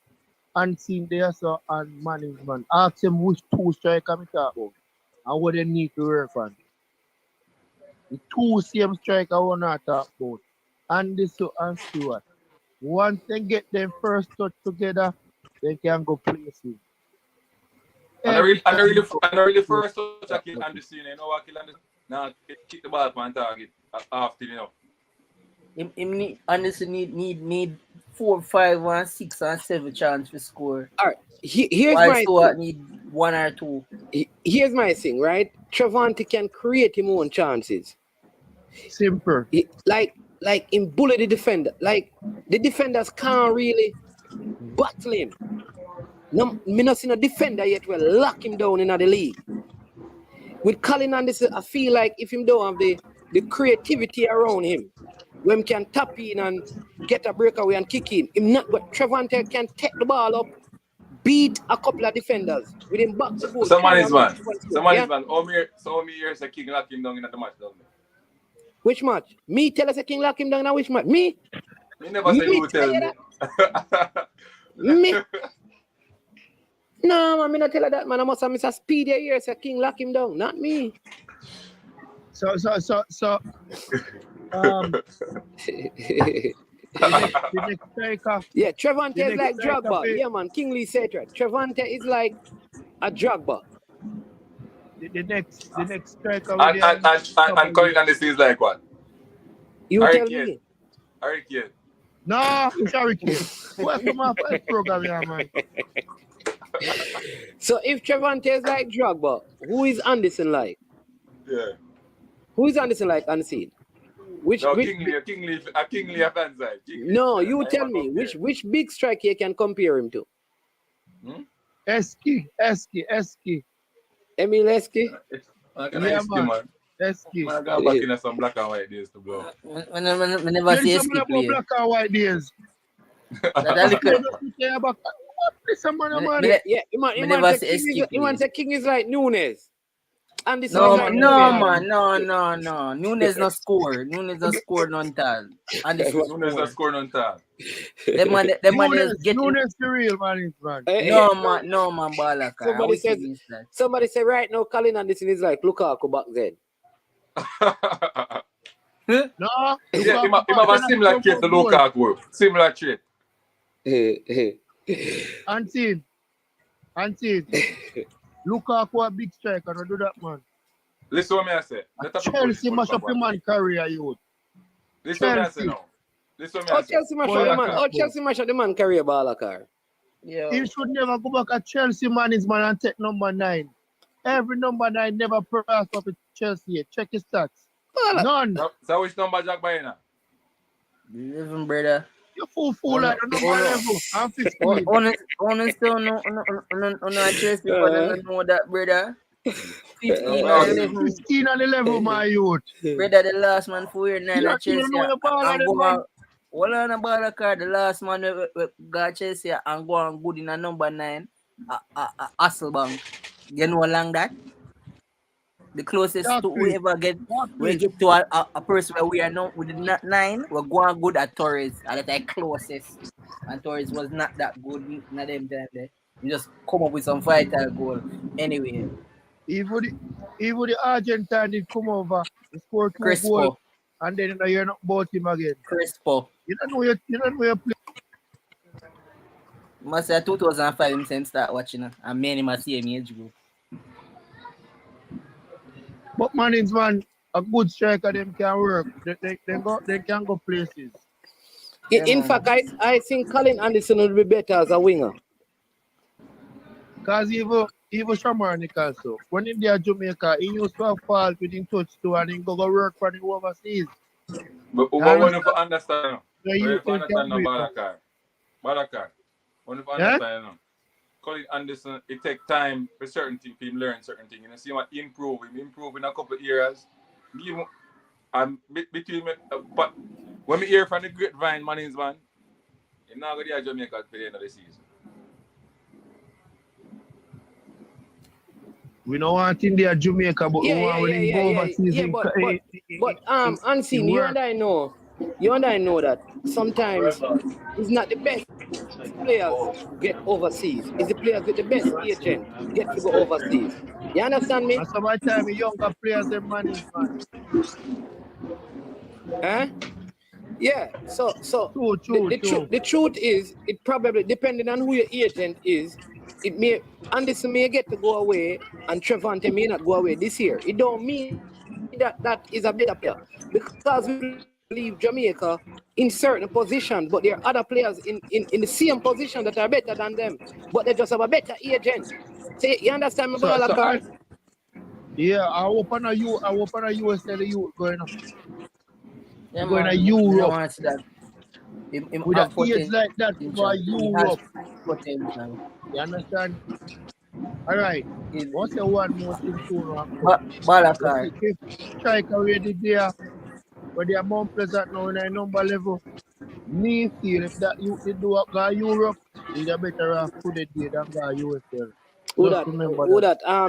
and seen there, so, and management. Ask them which two striker we talk about, and what they need to work on. The two same striker we not talk about. And this and Stewart. Once they get them first touch together, they can go places. And I really first touch I kill Anderson, you know what kill Anderson? Now kick the ball on target after, you know. Anderson need 4, 5, and 6 and 7 chance to score. All right, here's my thing. Need 1 or 2. Here's my thing, right? Trivante can create his own chances. Simple. Like in bully the defender. Like the defenders can't really battle him. No, me not seen a defender yet will lock him down in the league. With Colin Anderson, I feel like if him don't have the creativity around him, when he can tap in and get a breakaway and kick in, him not, but Trivante can take the ball up, beat a couple of defenders with him back to goal. Someone is man. How many years a king lock him down in the match, doesn't it? Which match? Me tell us a king lock him down in which match? Me? Me never say you tell me. Me? No, man, me not tell her that, man. I must have missed a speed here, so king lock him down, not me. The next striker. Yeah, Trivante is like Drogba. Yeah, man, King Lee said it. Trivante is like a Drogba. The next striker. And Colin Anderson is like what? You tell me. Hurricane. No, it's Hurricane. What's the map program here, man? So if Trivante is like Drogba, who is Anderson like? Yeah. Who is Anderson like on the scene? King Lee a fan side. No, you tell me which big striker you can compare him to? Eski. Emil Eski? Yeah, man. SK. Man, I got back in some black and white days to blow. When I never see Tell SK someone about play. black and white days. That a little. What is someone, man? Yeah, Me never see SK you man play. say King is like Nunes. And this No, is like no. Nunes no score. Nunes no score none tal. And this is Nunes a score on time. them man is getting. Nunes the real man, man. No man, Balaka. Somebody said right now, Colin Anderson is like Lukaku back then. No. Yeah, he have a similar trait to Lukaku. Similar trait. Unseen. Lukaku a big striker, don't do that, man. Listen what me I say. Chelsea mash up your man career, youth. Listen what me I say now. Listen what me I say. Chelsea mash up the man. Chelsea mash up the man career, Balaka. Yeah. He should never go back at Chelsea management and take number 9. Every number 9 never passed up at Chelsea. Check his stats. None. So which number Jack buying now? 11, brother. You fool at the number level. I'm 15. Honestly, no, Chelsea, but I don't know that, brother. 15 and 11. 15 and 11, my youth. Brother, the last man for year 9 at Chelsea. Hold on about the card. The last man we got Chelsea and go on good in a number 9. Hasselbank. You know how long that? The closest to whoever we get to a person where we are now with the 9, we're going good at Torres. At the closest. And Torres was not that good. Not them time there. You just come up with some vital goal. Anyway. Even the Argentine did come over, he scored 2 goals, and then you're not about him again. Crespo. You don't know your play. Must say 2005 him since start watching and many must see him age group. But man, a good striker them can work. They can go places. In fact, I think Colin Anderson will be better as a winger. Because even Shamar Nicholson, when in there Jamaica, he used to have fault with him touch too and he go work for the overseas. But what want to understand? You understand Balakar. Want to understand? Colin Anderson, it take time for certain things, for him learn certain things. You know, see what improve in a couple of areas. Between me, but when we hear from the grapevine, man, you're not going to Jamaica at the end of the season. We don't want India, Jamaica, but we want when go overseas. Yeah, but Unseen, you and I know that sometimes it's not the best players get overseas. It's the players with the best agent get to go overseas. You understand me? And sometimes younger players have money, man. Huh? Yeah. So True. The truth is, it probably depending on who your agent is. Anderson may get to go away and Trivante may not go away this year. It don't mean that is a better player because we leave Jamaica in certain positions, but there are other players in the same position that are better than them, but they just have a better agent. See, you understand me, Balakar? Yeah, I open a USA the youth going up. Yeah, going to Europe. With a kids like that for Europe. You understand? All right. What's the one more thing to Balakar. Strike already there. But they are more pleasant now in a number level. Me feel if that you do up go Europe, you're better off put it there than go USA. Who that?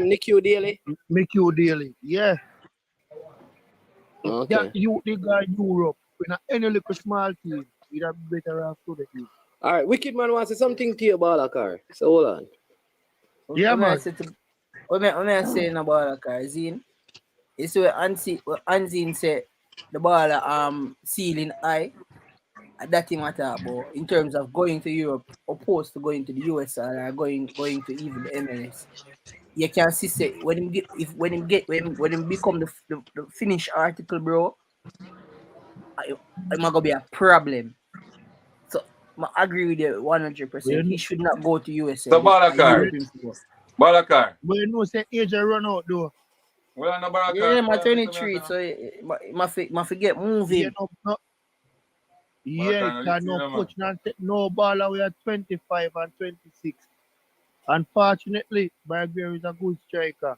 Nick Daly? Nick Daly, yeah. Okay. That you the guy Europe in any little small team, you're better off put it there. All right, Wicked Man wants to say something to you, Balakar. So hold on. Yeah, man. What I'm saying about Balakar, Zine, it's where Anzine said the ball ceiling high. That thing matter about in terms of going to Europe opposed to going to the US or going to even the MLS. You can see when him become the finished article, bro, it might gonna be a problem. So I agree with you 100%. He should not go to USA. So Balakar. We know say age run out though. Well, on the Balakar. Yeah, my 23, so my forget moving. Yeah, it can no coach no ball away at 25 and 26. Unfortunately, Barbier is a good striker.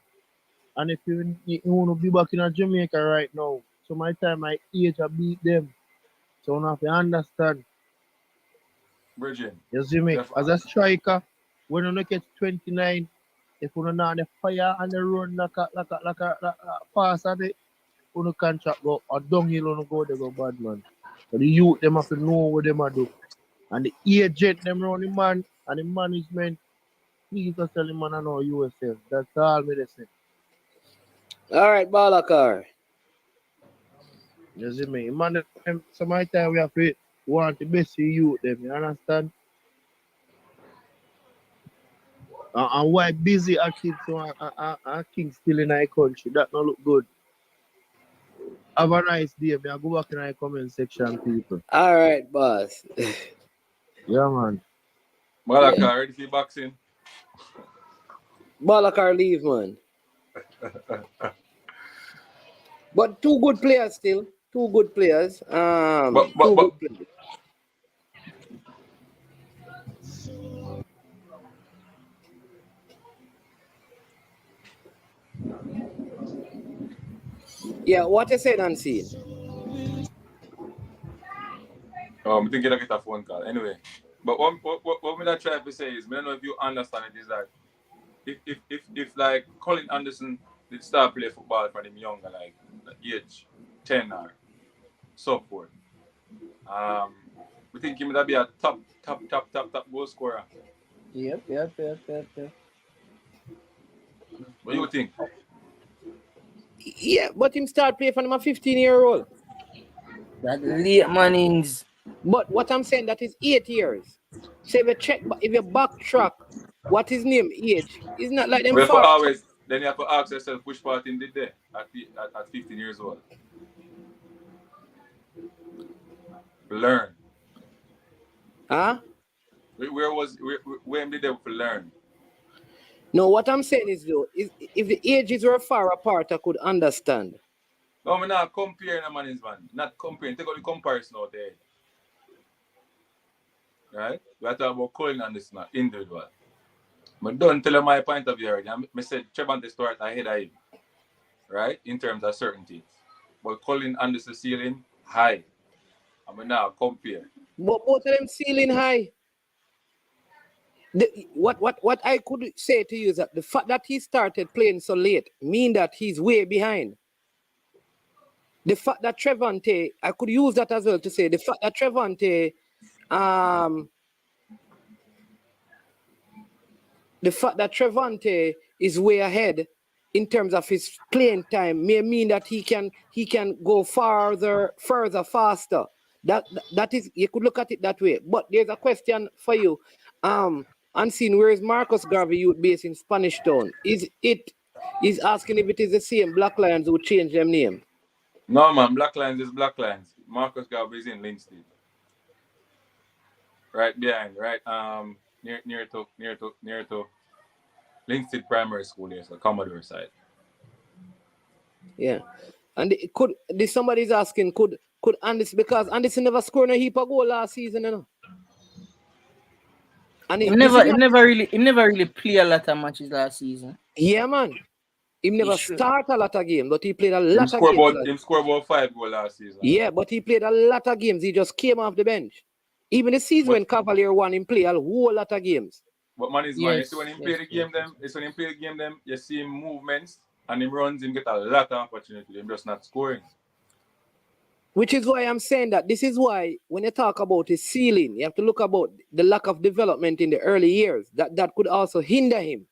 And if you want to be back in Jamaica right now, so my time, my age, I beat them. So you have to understand. Virgin. You see me? As a striker, when you get 29, if you don't have the fire and the run like a pass at it, you contract go or downhill go they go bad man. So the youth them have to know what them a do. And the agent them run the man and the management, please just tell the man I know yourself. That's all me they say. All right, Balakar. You see me? Man, some of the time we have to want the best for youth them, you understand? And why busy a kid so a king still in our country? That not look good. Have a nice day. Me I go back in the comment section, people. All right, boss. Yeah, man. Malaka, ready for boxing? Balakar leave, man. But two good players still. Two good players. But Good players. Yeah, what you said, Unseen? I'm thinking I get a phone call. Anyway, but what me try to say is, I don't know if you understand it, is that if like Colin Anderson did start play football from him younger, like age 10 or so forth, we think he would be a top goal scorer. Yep. What do you think? Yeah, but him start playing from him a 15-year-old. That late mannings. But what I'm saying, that is 8 years. So if you backtrack, what his name, age, it's not like them We have to far. always, then you have to ask yourself which part him did there at 15 years old. Learn. Huh? Where did they learn? No, what I'm saying is though, if the ages were far apart, I could understand. No, I'm not comparing a man, not comparing. Take out the comparison out there. Right? We are talking about Colin Anderson, individual. But don't tell him my point of view already. I said Trivante start ahead of him. Right? In terms of certain things. But Colin Anderson ceiling high. I'm now compare. But both of them ceiling high. What I could say to you is that the fact that he started playing so late mean that he's way behind. The fact that Trivante, I could use that as well to say the fact that Trivante, is way ahead in terms of his playing time may mean that he can go further, faster. That is, you could look at it that way. But there's a question for you. Unseen, where is Marcus Garvey youth based in Spanish Town? He's asking if it is the same Black Lions who changed their name. No man, Black Lions is Black Lions. Marcus Garvey is in Linstead. Right behind, right? Near to Linstead Primary School here, so Commodore side. Yeah. And somebody's asking, could Anderson, because Anderson never scored a heap of goal last season, you know? And He never really play a lot of matches last season. Yeah, man. He never start a lot of games, but he played a lot of games. He scored about 5 goals last season. Yeah, but he played a lot of games. He just came off the bench. Even the season when Cavalier won, him play a whole lot of games. But man, you see when he play the game them, you see him movements and him runs, him get a lot of opportunity. Him just not scoring. Which is why I'm saying that this is why when you talk about his ceiling, you have to look about the lack of development in the early years. That could also hinder him.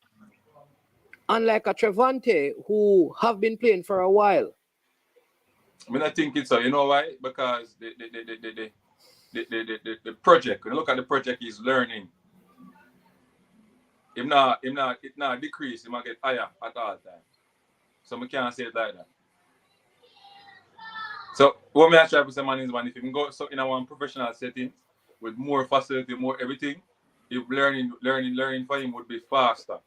Unlike a Trivante who have been playing for a while. I mean, I think it's so. You know why? Because the project. When you look at the project, he's learning. It not decrease. He might get higher at all times. So we can't say it like that. So what me I try to say, man, is if you can go so in a one professional setting with more facility, more everything, if learning for him would be faster.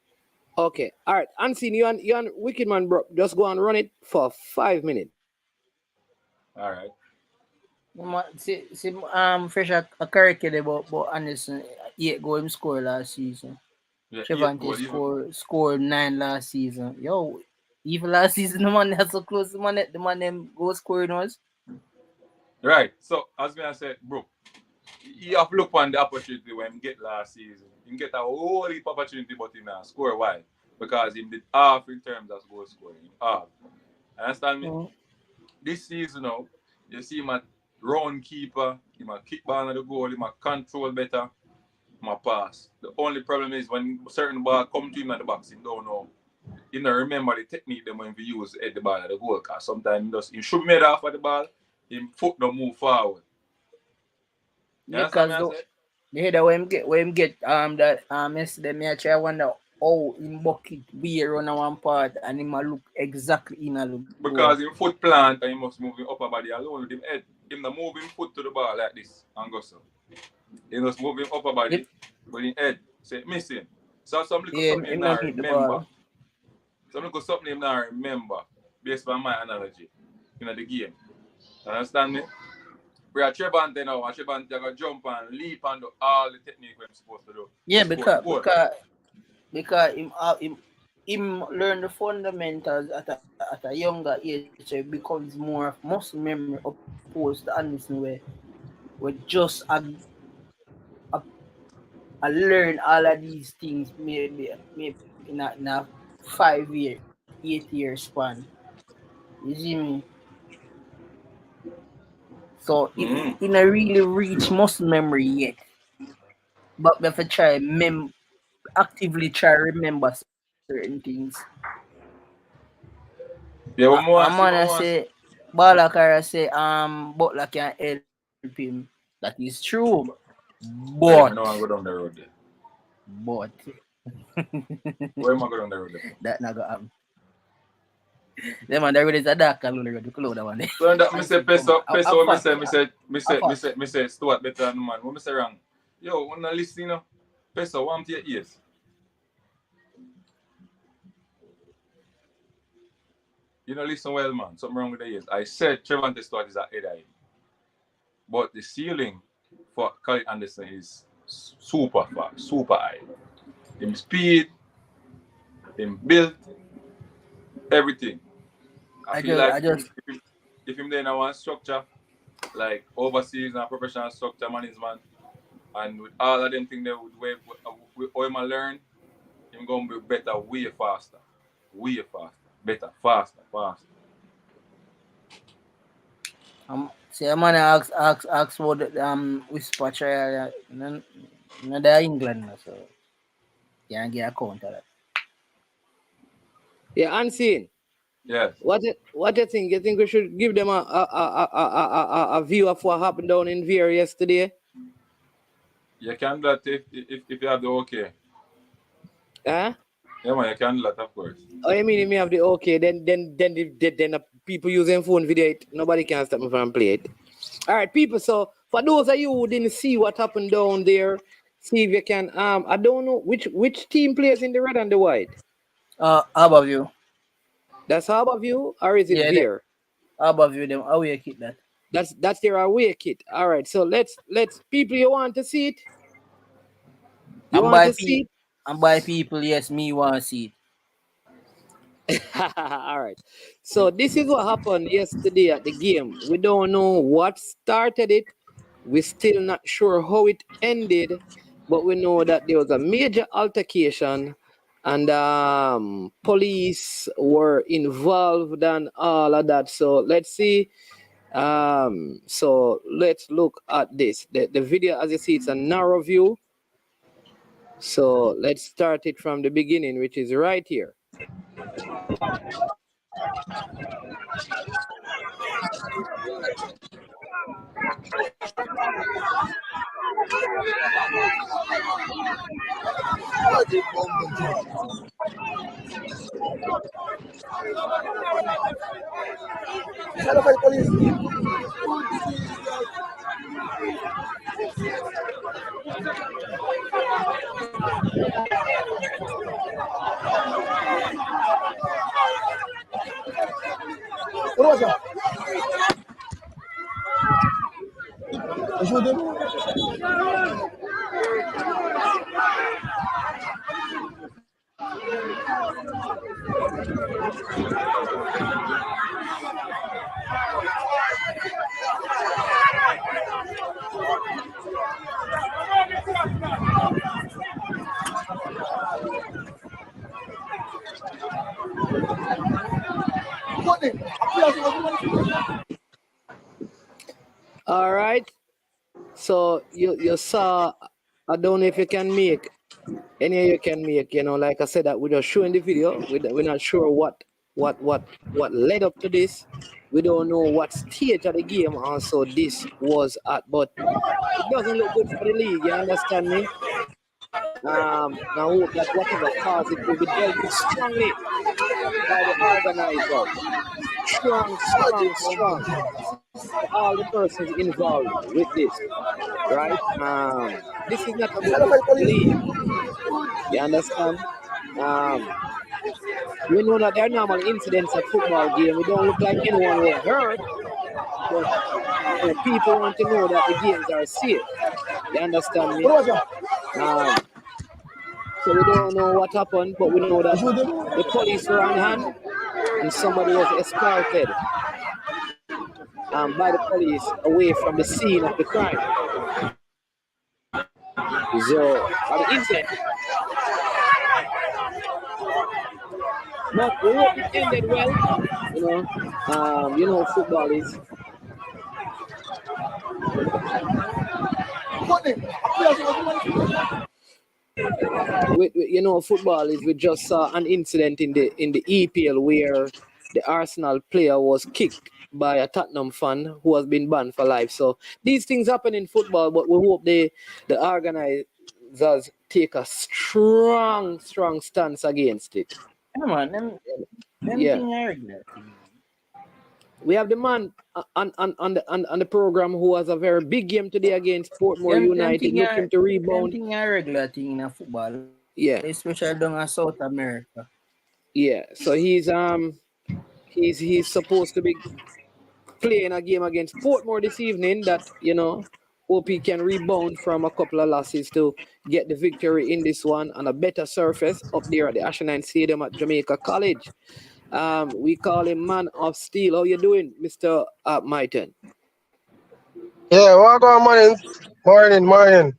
Okay, all right. Unseen, you and Wicked Man, bro. Just go and run it for 5 minutes. All right. See, fresh a curriculum about Anderson 8 goal him score last season. Yeah, Trivante scored 9 last season. Yo, Even last season, the man that's so close, the man them go scoring was. Right. So as me I said, bro, you have to look on the opportunity when he get last season. He get a whole heap of opportunity, but he not score. Why? Because he did half in terms of goal scoring. Half. Understand me? This season now, you see him a round keeper, he might kick ball at the goal, he might control better, he might pass. The only problem is when certain ball come to him at the box, he don't know. He don't remember the technique them when he use to head the ball at the goal. Cause sometimes he should made off of the ball, his foot don't move forward. Because the header when him get that yesterday, me I try wonder how him bucket be around one part and him a look exactly in a look. Because him foot plant and he must move his upper body alone with him head. Him not move him foot to the ball like this and go so. He must move him upper body with his head. Say missing. So some little something him not remember. Some little something him not remember based on my analogy in the game. Understand me? We are Trivante now, and Trivante going to jump and leap and do all the technique we're supposed to do. Yeah, because him learn the fundamentals at a younger age, so it becomes more of muscle memory opposed to Anderson where just I learn all of these things maybe in a 5-year, 8-year span. You see me? So it a really reach muscle memory yet. But if I try actively try to remember certain things. Yeah, I'm gonna say Balakara say Butler can help him. That is true. But no, I go down the road there. But where am I going down the road there? That not gonna happen. Them on the road is a dark color road. You close that one there. So that me say me say Stuart better than man. What me say wrong? Yo, when I listen, you know, Peso, warm to your ears. You know, listen well, man. Something wrong with the ears. I said Trivante Stuart is ahead of him. But the ceiling for Khalid Anderson is super fast, super high. Him speed, him build, everything. I feel like if him there in one structure, like overseas and professional structure management, and with all of them things there with how him learn, him going to be better way faster. Better, faster. See, I'm gonna ask what whisper trial in the England, so can't get a count of that. Yeah, unseen. Yes. What do you think? You think we should give them a view of what happened down in VR yesterday? You can do that if you have the okay. Huh? Yeah, man, you can do that, of course. Oh, you mean if you have the okay, then the people using phone video it, nobody can stop me from playing it. All right, people. So for those of you who didn't see what happened down there, see if you can. I don't know which team plays in the red and the white. Above you. That's Harbour View, or is it Veer? Harbour View, them away kit that. That's their away kit. All right, so let's people. You want to see it? And by people, yes, me want to see it. All right. So this is what happened yesterday at the game. We don't know what started it. We're still not sure how it ended, but we know that there was a major altercation. And police were involved and all of that. So let's see. So let's look at this. The video, as you see, it's a narrow view. So let's start it from the beginning, which is right here. What was that? All right. So you saw. I don't know if you can make any you can make. Like I said, that we're just showing the video. We're not sure what led up to this. We don't know what stage of the game also this was at, but it doesn't look good for the league. You understand me? I hope that whatever cause it will be dealt with strongly by the organizers. Strong for all the persons involved with this, right? This is not a good look for the league. You understand? We know that there are normal incidents at football game. We don't look like anyone was hurt, but people want to know that the games are safe. You understand me? So we don't know what happened, but we know that the police were on hand and somebody was escorted by the police away from the scene of the crime. So, the incident. But we hope it ended well. Football is. Football is. We just saw an incident in the EPL where the Arsenal player was kicked by a Tottenham fan who has been banned for life. So these things happen in football, but we hope the organizers take a strong stance against it. Come on, them thing are regular. We have the man on the program who has a very big game today against Portmore United, looking to rebound. Them thing are regular thing in football. Yeah, especially down in South America. Yeah, so he's supposed to be playing a game against Portmore this evening. That hope he can rebound from a couple of losses to get the victory in this one on a better surface up there at the Ashenine Stadium at Jamaica College. We call him Man of Steel. How you doing, Mr. Myton? Yeah, welcome, morning.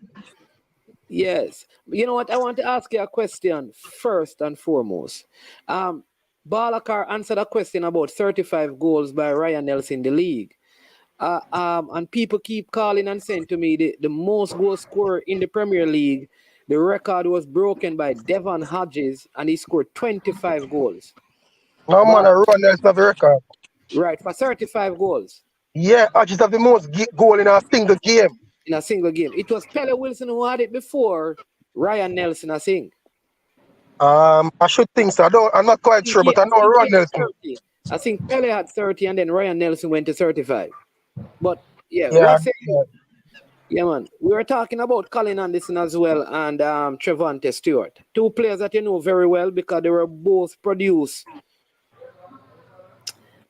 Yes. You know what? I want to ask you a question first and foremost. Balakar answered a question about 35 goals by Ryan Nelson in the league. And people keep calling and saying to me the most goal scorer in the Premier League, the record was broken by Devon Hodges, and he scored 25 goals. No, man, I run Nelson have a record. Right, for 35 goals. Yeah, Hodges have the most goal in a single game. It was Pele Wilson who had it before Ryan Nelson, I think. I should think so. I'm not quite sure, but I know Ryan Nelson. 30. I think Pele had 30 and then Ryan Nelson went to 35. But yeah, man. We were talking about Colin Anderson as well and Trivante Stewart. Two players that you know very well because they were both produced.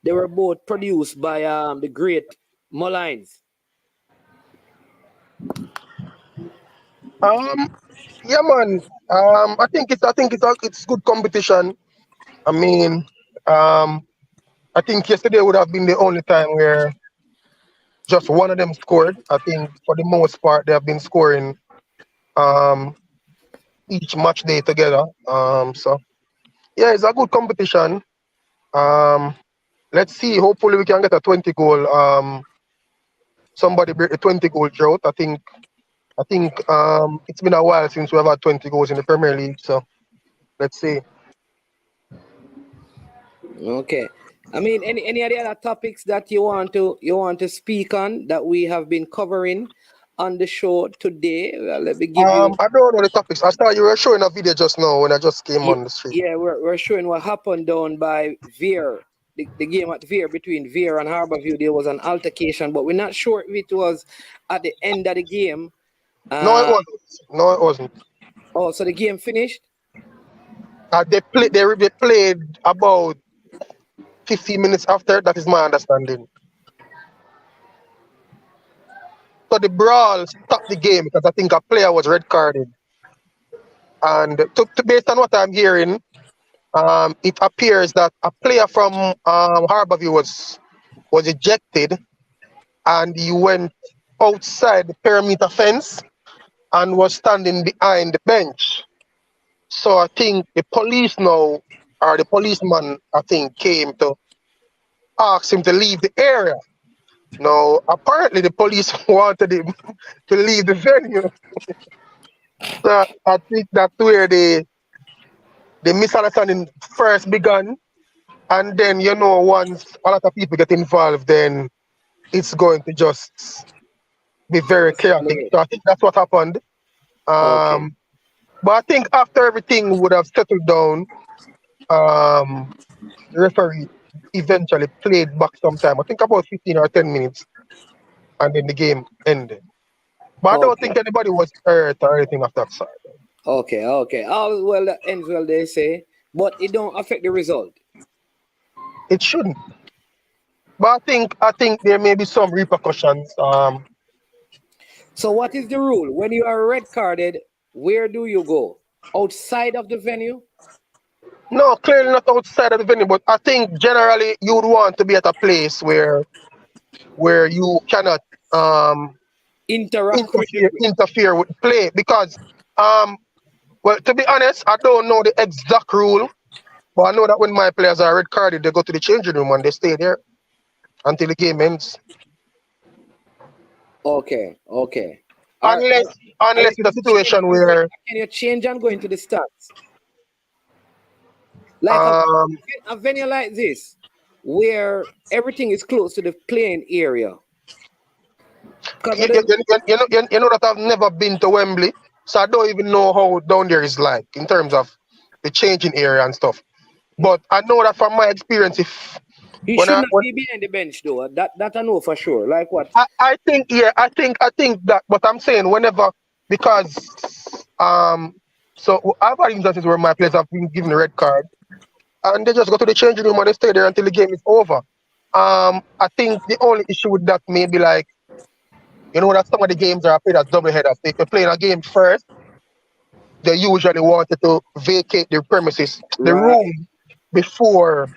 They were both produced by the great Mullines. Yeah, man. I think it's good competition. I mean, I think yesterday would have been the only time where just one of them scored. I think for the most part they have been scoring each match day together. So yeah, it's a good competition. Let's see. Hopefully we can get a 20 goal. Somebody break the 20 goal drought. I think it's been a while since we have had 20 goals in the Premier League. So let's see. Okay. I mean, any other topics that you want to speak on that we have been covering on the show today? Let me give you. I don't know the topics. I thought you were showing a video just now when I just came on the street. Yeah, we're showing what happened down by Veer. The game at Veer, between Veer and Harbourview, there was an altercation, but we're not sure if it was at the end of the game. No, it wasn't. Oh, so the game finished? They played about 15 minutes after. That is my understanding. So the brawl stopped the game because I think a player was red carded. And based on what I'm hearing, it appears that a player from Harborview was ejected, and he went outside the perimeter fence and was standing behind the bench. So I think the police now, or the policeman, I think, came to ask him to leave the area. Now, apparently the police wanted him to leave the venue. So I think that's where the misunderstanding first began. And then, once a lot of people get involved, then it's going to just be very chaotic. So I think that's what happened. Okay. But I think after everything would have settled down, the referee eventually played back sometime. I think about 15 or 10 minutes, and then the game ended. But I don't think anybody was hurt or anything of that sort. Okay. Oh, well, that ends well, they say. But it don't affect the result. It shouldn't. But I think there may be some repercussions. So what is the rule? When you are red carded, where do you go? Outside of the venue? No, clearly not outside of the venue, but I think generally you would want to be at a place where you cannot interfere with play, because well, to be honest, I don't know the exact rule, but I know that when my players are red carded, they go to the changing room and they stay there until the game ends. Okay. Unless it's a situation where can you change and go into the stands? Like a venue like this, where everything is close to the playing area. You know that I've never been to Wembley, so I don't even know how down there is like in terms of the changing area and stuff. But I know that from my experience, if he should not be behind the bench though. That I know for sure. Like what? I think that. But I'm saying whenever, because so I've had instances where my players have been given a red card, and they just go to the changing room and they stay there until the game is over. I think the only issue with that may be like, that some of the games are played as double headers. If you're playing a game first, they usually wanted to vacate the premises, the room, before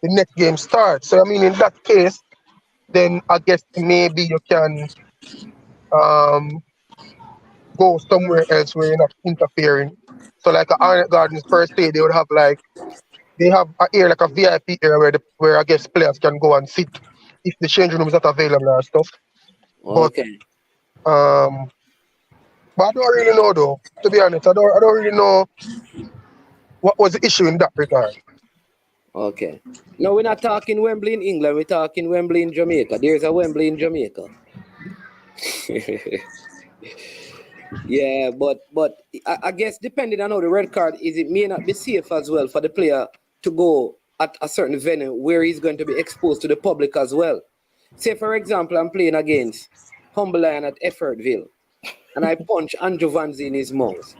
the next game starts. So I mean, in that case, then I guess maybe you can go somewhere else where you're not interfering. So like at Arnett Gardens first day, they would have like an area like a VIP area where I guess players can go and sit if the changing room is not available and stuff. Okay. But I don't really know though. To be honest, I don't really know what was the issue in that regard. Okay. No, we're not talking Wembley in England. We're talking Wembley in Jamaica. There's a Wembley in Jamaica. Yeah, but I guess depending on how the red card is, it may not be safe as well for the player to go at a certain venue where he's going to be exposed to the public as well. Say, for example, I'm playing against Humble Lion at Effortville, and I punch Andrew Vanzi in his mouth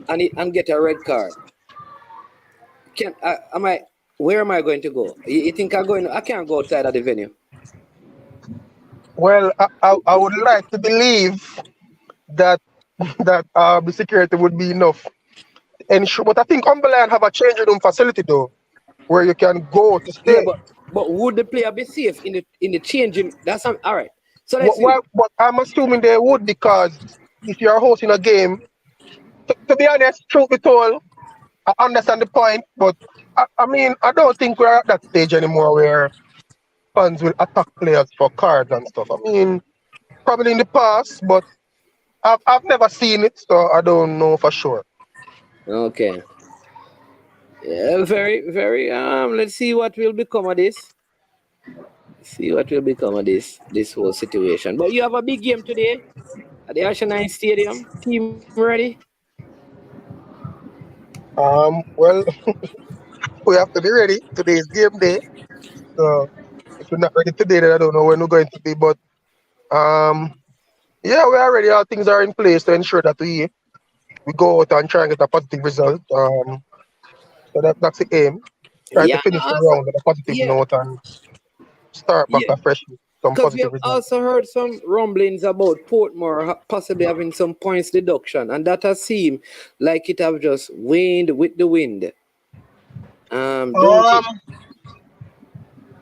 and get a red card. Where am I going to go? You think I can't go outside of the venue? Well, I would like to believe that the security would be enough. But I think Humble Lion have a changing room facility though, where you can go to stay. Yeah, but would the player be safe in the changing? That's all right. So but I'm assuming they would, because if you're hosting a game, to be honest, truth be told, I understand the point, but I mean, I don't think we're at that stage anymore where fans will attack players for cards and stuff. I mean, probably in the past, but I've never seen it, so I don't know for sure. Okay. Yeah, very, very. Let's see what will become of this. See what will become of this whole situation. But you have a big game today at the Ashanine Stadium. Team ready? Well, we have to be ready. Today is game day. So if we're not ready today, then I don't know when we're going to be. But yeah, we are ready. All things are in place to ensure that we go out and try and get a positive result. So that's the aim. Try to finish the round with a positive note and start back afresh with some positive results. We have also heard some rumblings about Portmore possibly having some points deduction, and that has seemed like it have just waned with the wind. Don't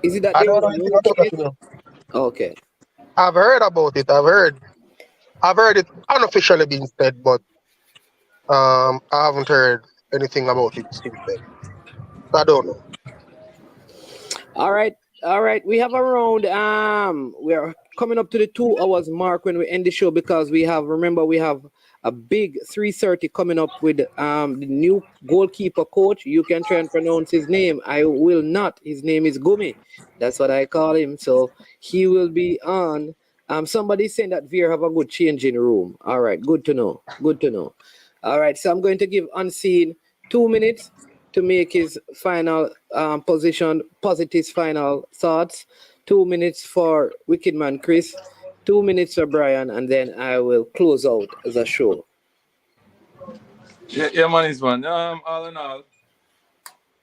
is it that I there don't was know anything no about that, case? you know. Okay. I've heard about it. I've heard it unofficially being said, but I haven't heard anything about it since then. I don't know. All right. All right. We have around we are coming up to the 2 hours mark when we end the show because we have a big 3:30 coming up with the new goalkeeper coach. You can try and pronounce his name. I will not. His name is Gumi. That's what I call him. So he will be on. Somebody saying that Veer have a good changing room. All right, good to know. Good to know. All right, so I'm going to give Unseen 2 minutes to make his final positive final thoughts. 2 minutes for Wicked Man Chris, 2 minutes for Brian, and then I will close out the show. Yeah, man, is man. All in all,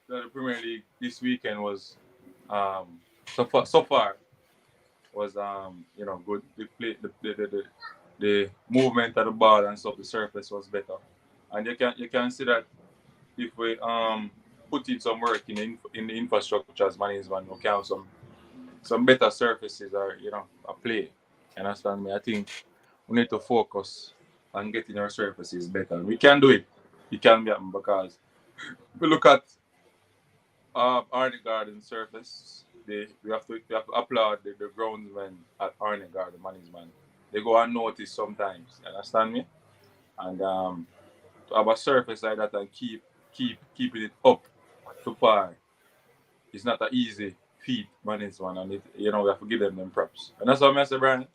the Premier League this weekend was so far was good. The play, the movement of the ball and stuff, the surface was better, and you can see that if we put in some work in the infrastructure as management, we can have some better surfaces or a play. You understand me? I think we need to focus on getting our surfaces better. We can do it. It can be happen because if we look at Arnett Garden surface, we have to applaud the groundsmen at Arnett Garden management. They go unnoticed sometimes. You understand me? And to have a surface like that and keeping it up to par, it's not an easy feat, management, and we have to give them props. And that's what I say, Brian.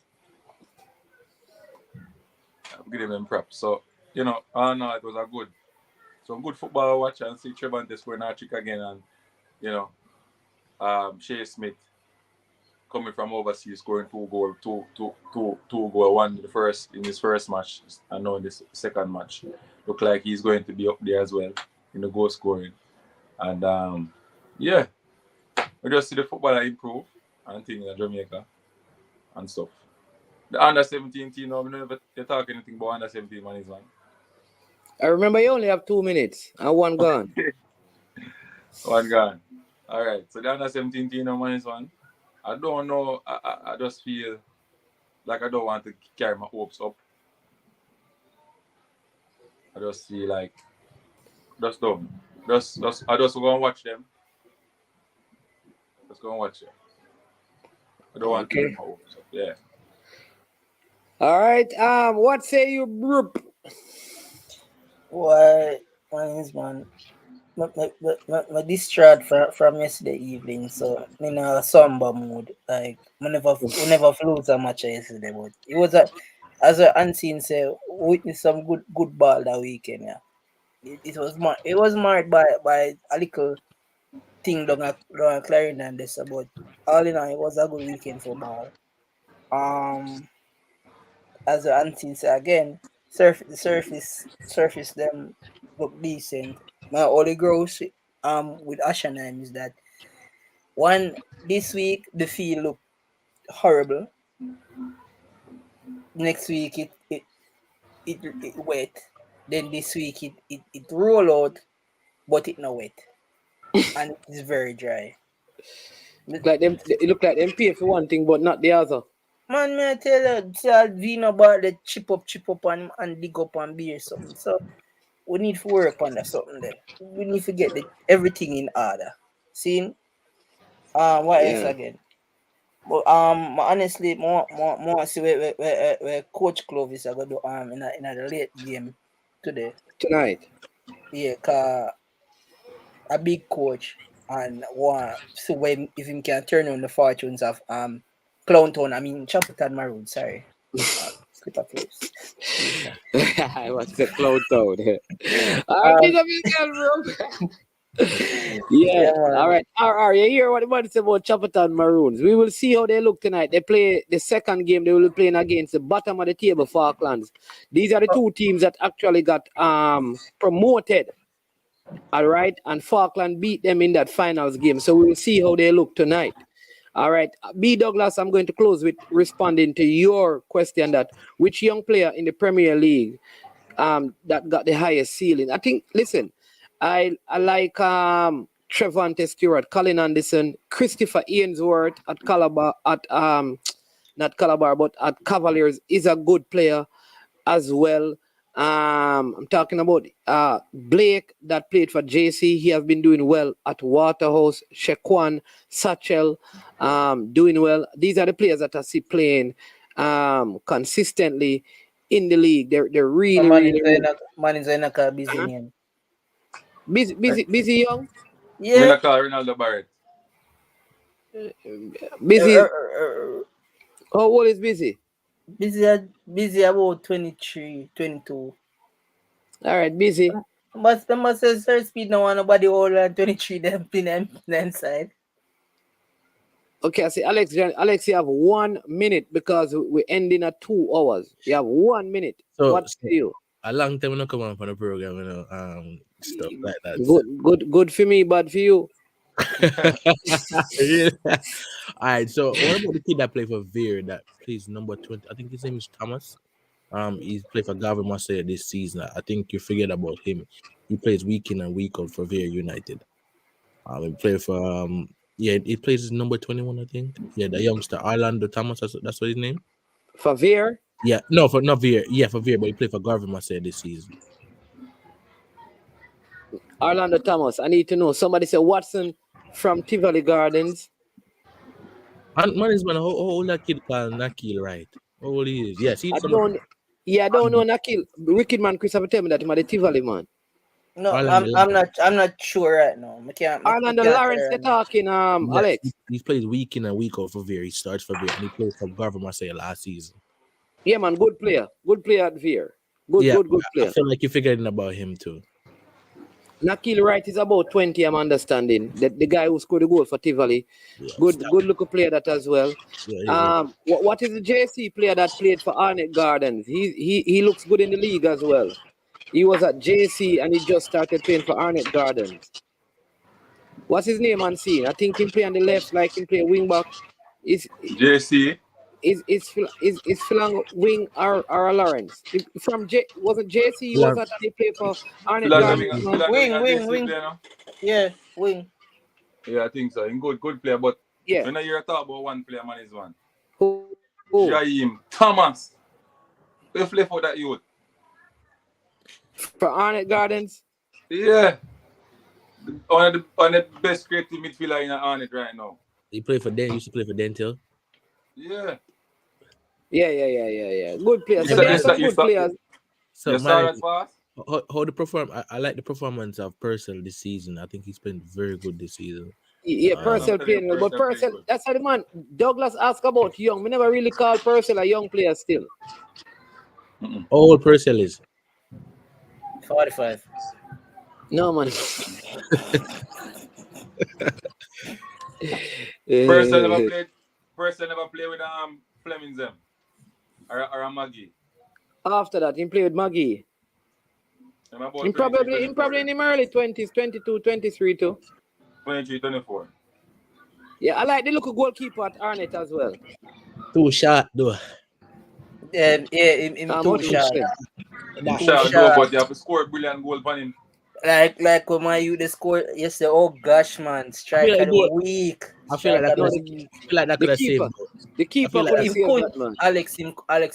I have to give them props. So all in all, it was some good football to watch and see Trivante scoring a trick again, and Shea Smith coming from overseas scoring two goal, one in his first match and now in this second match. Look like he's going to be up there as well in the goal scoring. And yeah, we just see the footballer improve and things in Jamaica and stuff. The under 17 team now, we never talk anything about under 17 man is man. I remember you only have 2 minutes and one gone. One gone. All right. So the under 17 team now man is one. I don't know. I just feel like I don't want to carry my hopes up. I just feel like just don't. I just go and watch them. Just go and watch them. I don't want to get my hopes up. Yeah. All right. What say you, Broop? Why, man? My distraught from yesterday evening, so in a somber mood. Like we never lose a match yesterday, but it was as a unseen say, witness some good ball that weekend. Yeah, it was marked by a little thing down at Clarendon this, but all in all, it was a good weekend for ball. As a unseen say again, surface them look decent. My only gross with Ashanheim is that one this week the field looked horrible. Next week it wet. Then this week it roll out, but it not wet, and it is very dry. It look like them pay for one thing, but not the other. Man, me I tell you, tell Vino about the chip up and dig up and beer something. So we need to work on that something there. We need to get everything in order. See? What else again? But honestly, more see where Coach Clovis are gonna do in a late game today. Tonight. Yeah, cause a big coach and one so when if he can turn on the fortunes of Clowntown, I mean Chapelton Maroon, sorry. Slip of close. I was the Clowntown. All right, big up yourself, bro. Yeah. All right. You hear what the man said about Chapelton Maroons? We will see how they look tonight. They play the second game. They will be playing against the bottom of the table, Falklands. These are the two teams that actually got promoted. All right, and Falkland beat them in that finals game. So we will see how they look tonight. All right, B. Douglas, I'm going to close with responding to your question that which young player in the Premier League that got the highest ceiling. I think. Listen, I like Trivante Stewart, Colin Anderson, Christopher Ainsworth at Calabar, at not Calabar, but at Cavaliers is a good player as well. I'm talking about Blake that played for JC. He has been doing well at Waterhouse. Shequan Satchel doing well. These are the players that I see playing consistently in the league. They're really, really Man is in a busy name. Busy young. Yeah. When I call Ronaldo Barrett. Busy. How old is Busy? Busy about 23, 22. All right, Busy. But the must say speed now, nobody older than 23 them pin inside. Okay, I see Alex, you have 1 minute because we're ending at 2 hours. You have 1 minute. So, What's you? A long time we not come on for the program, you know, stuff like that. Good for me, bad for you. All right, so what about the kid that played for Veer that plays number 20? I think his name is Thomas. He's played for Gavin Marseille this season. I think you forget about him. He plays week in and week out for Veer United. He played for he plays number 21, I think. Yeah, the youngster Orlando Thomas. That's what his name. For Veer? Yeah, no, for not Veer. Yeah, for Veer, but he played for Gavin Marseille this season. Orlando Thomas. I need to know. Somebody said Watson from Tivoli Gardens. And man, is man, how old that kid called Nakil, right? How old he is? Yes, I don't know Nakil. Wicked man Chris have tell me that he's the Tivoli man. No, I'm not sure right now. Orlando Lawrence, they're talking, Alex. He plays week in and week out for Veer. He starts for Veer and he played for Gavin Marseille last season. Yeah, man, good player. Good player at Veer. Good player. I feel like you're figuring about him too. Nakil Wright is about 20, I'm understanding. The guy who scored the goal for Tivoli. Yeah, good looking player that as well. What is the JC player that played for Arnett Gardens? He looks good in the league as well. He was at JC and he just started playing for Arnett Gardens. What's his name on scene? I think he play on the left, like he play wing back. JC. Is Philang wing or Lawrence? Wasn't JC? He was at he played for Arnett Gardens. Wing. Yeah, wing. Yeah, I think so. In good player, but yeah. When I hear talk about one player, man is one. Who? Jaim Thomas. They play for that youth. For Arnett Gardens? Yeah. On the best creative midfielder in Arnett right now. He played for used to play for Dental. Yeah. Yeah. Good players. So there are some good players. So you saw that pass? How the perform? I like the performance of Purcell this season. I think he's been very good this season. Yeah, Purcell playing well, but Purcell, that's how the man. Douglas asked about young. We never really call Purcell a young player still. How old Purcell is? 45. No, man. Purcell never played with Fleming them or Maggie. After that, he played with Maggie. He probably in the early 20s, 22, 23 too. 23, 24. Yeah, I like the local goalkeeper at Arnett as well. Too short though. Yeah, him too short. But you have to score a brilliant goal for him. Like when my youth score yesterday. Oh gosh, man, striker weak. I feel like that could have saved. The keeper couldn't save that, man. Alex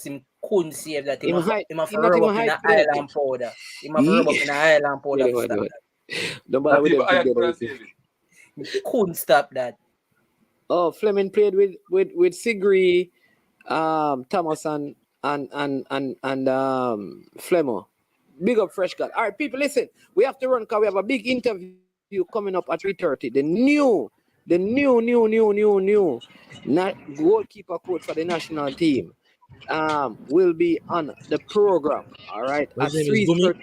him couldn't save that. He must rub up in an island powder. He must rub up in an island powder. He couldn't stop that. Oh, Fleming played with Sigri, Thomas and Flemmo. Big up Fresh God. All right, people, listen. We have to run because we have a big interview coming up at 3:30. The new goalkeeper coach for the national team will be on the program. All right, at 3:30.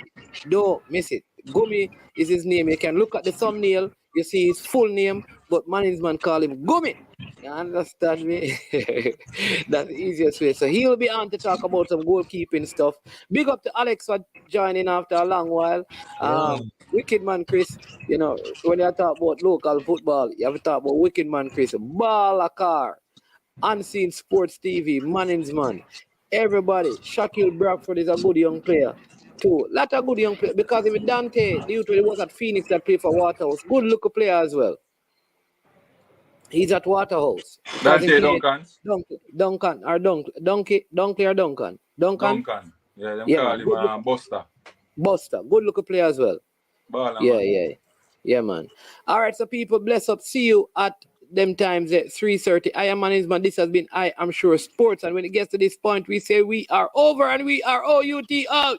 Don't miss it. Gumi is his name. You can look at the thumbnail. You see his full name, but management call him Gumi. You understand me? That's the easiest way. So he'll be on to talk about some goalkeeping stuff. Big up to Alex for joining after a long while. Wicked man Chris, you know, when you talk about local football, you have to talk about Wicked man Chris, Balakar, Unseen Sports TV, Manningsman, everybody. Shaquille Bradford is a good young player. too. Lot of good young players. Because even Dante, the youth was at Phoenix that played for Waterhouse. Good looking player as well. He's at Waterhouse. Because Dante Duncan. Duncan or Donkey or Duncan. Duncan. Yeah, them call him Buster. Buster. Good looking player as well. Baller, Yeah, man. yeah. Yeah, man. All right, so people, bless up. See you at them times at 3:30. I am management. This has been I Am Sure Sports. And when it gets to this point, we say we are over and we are OUT out.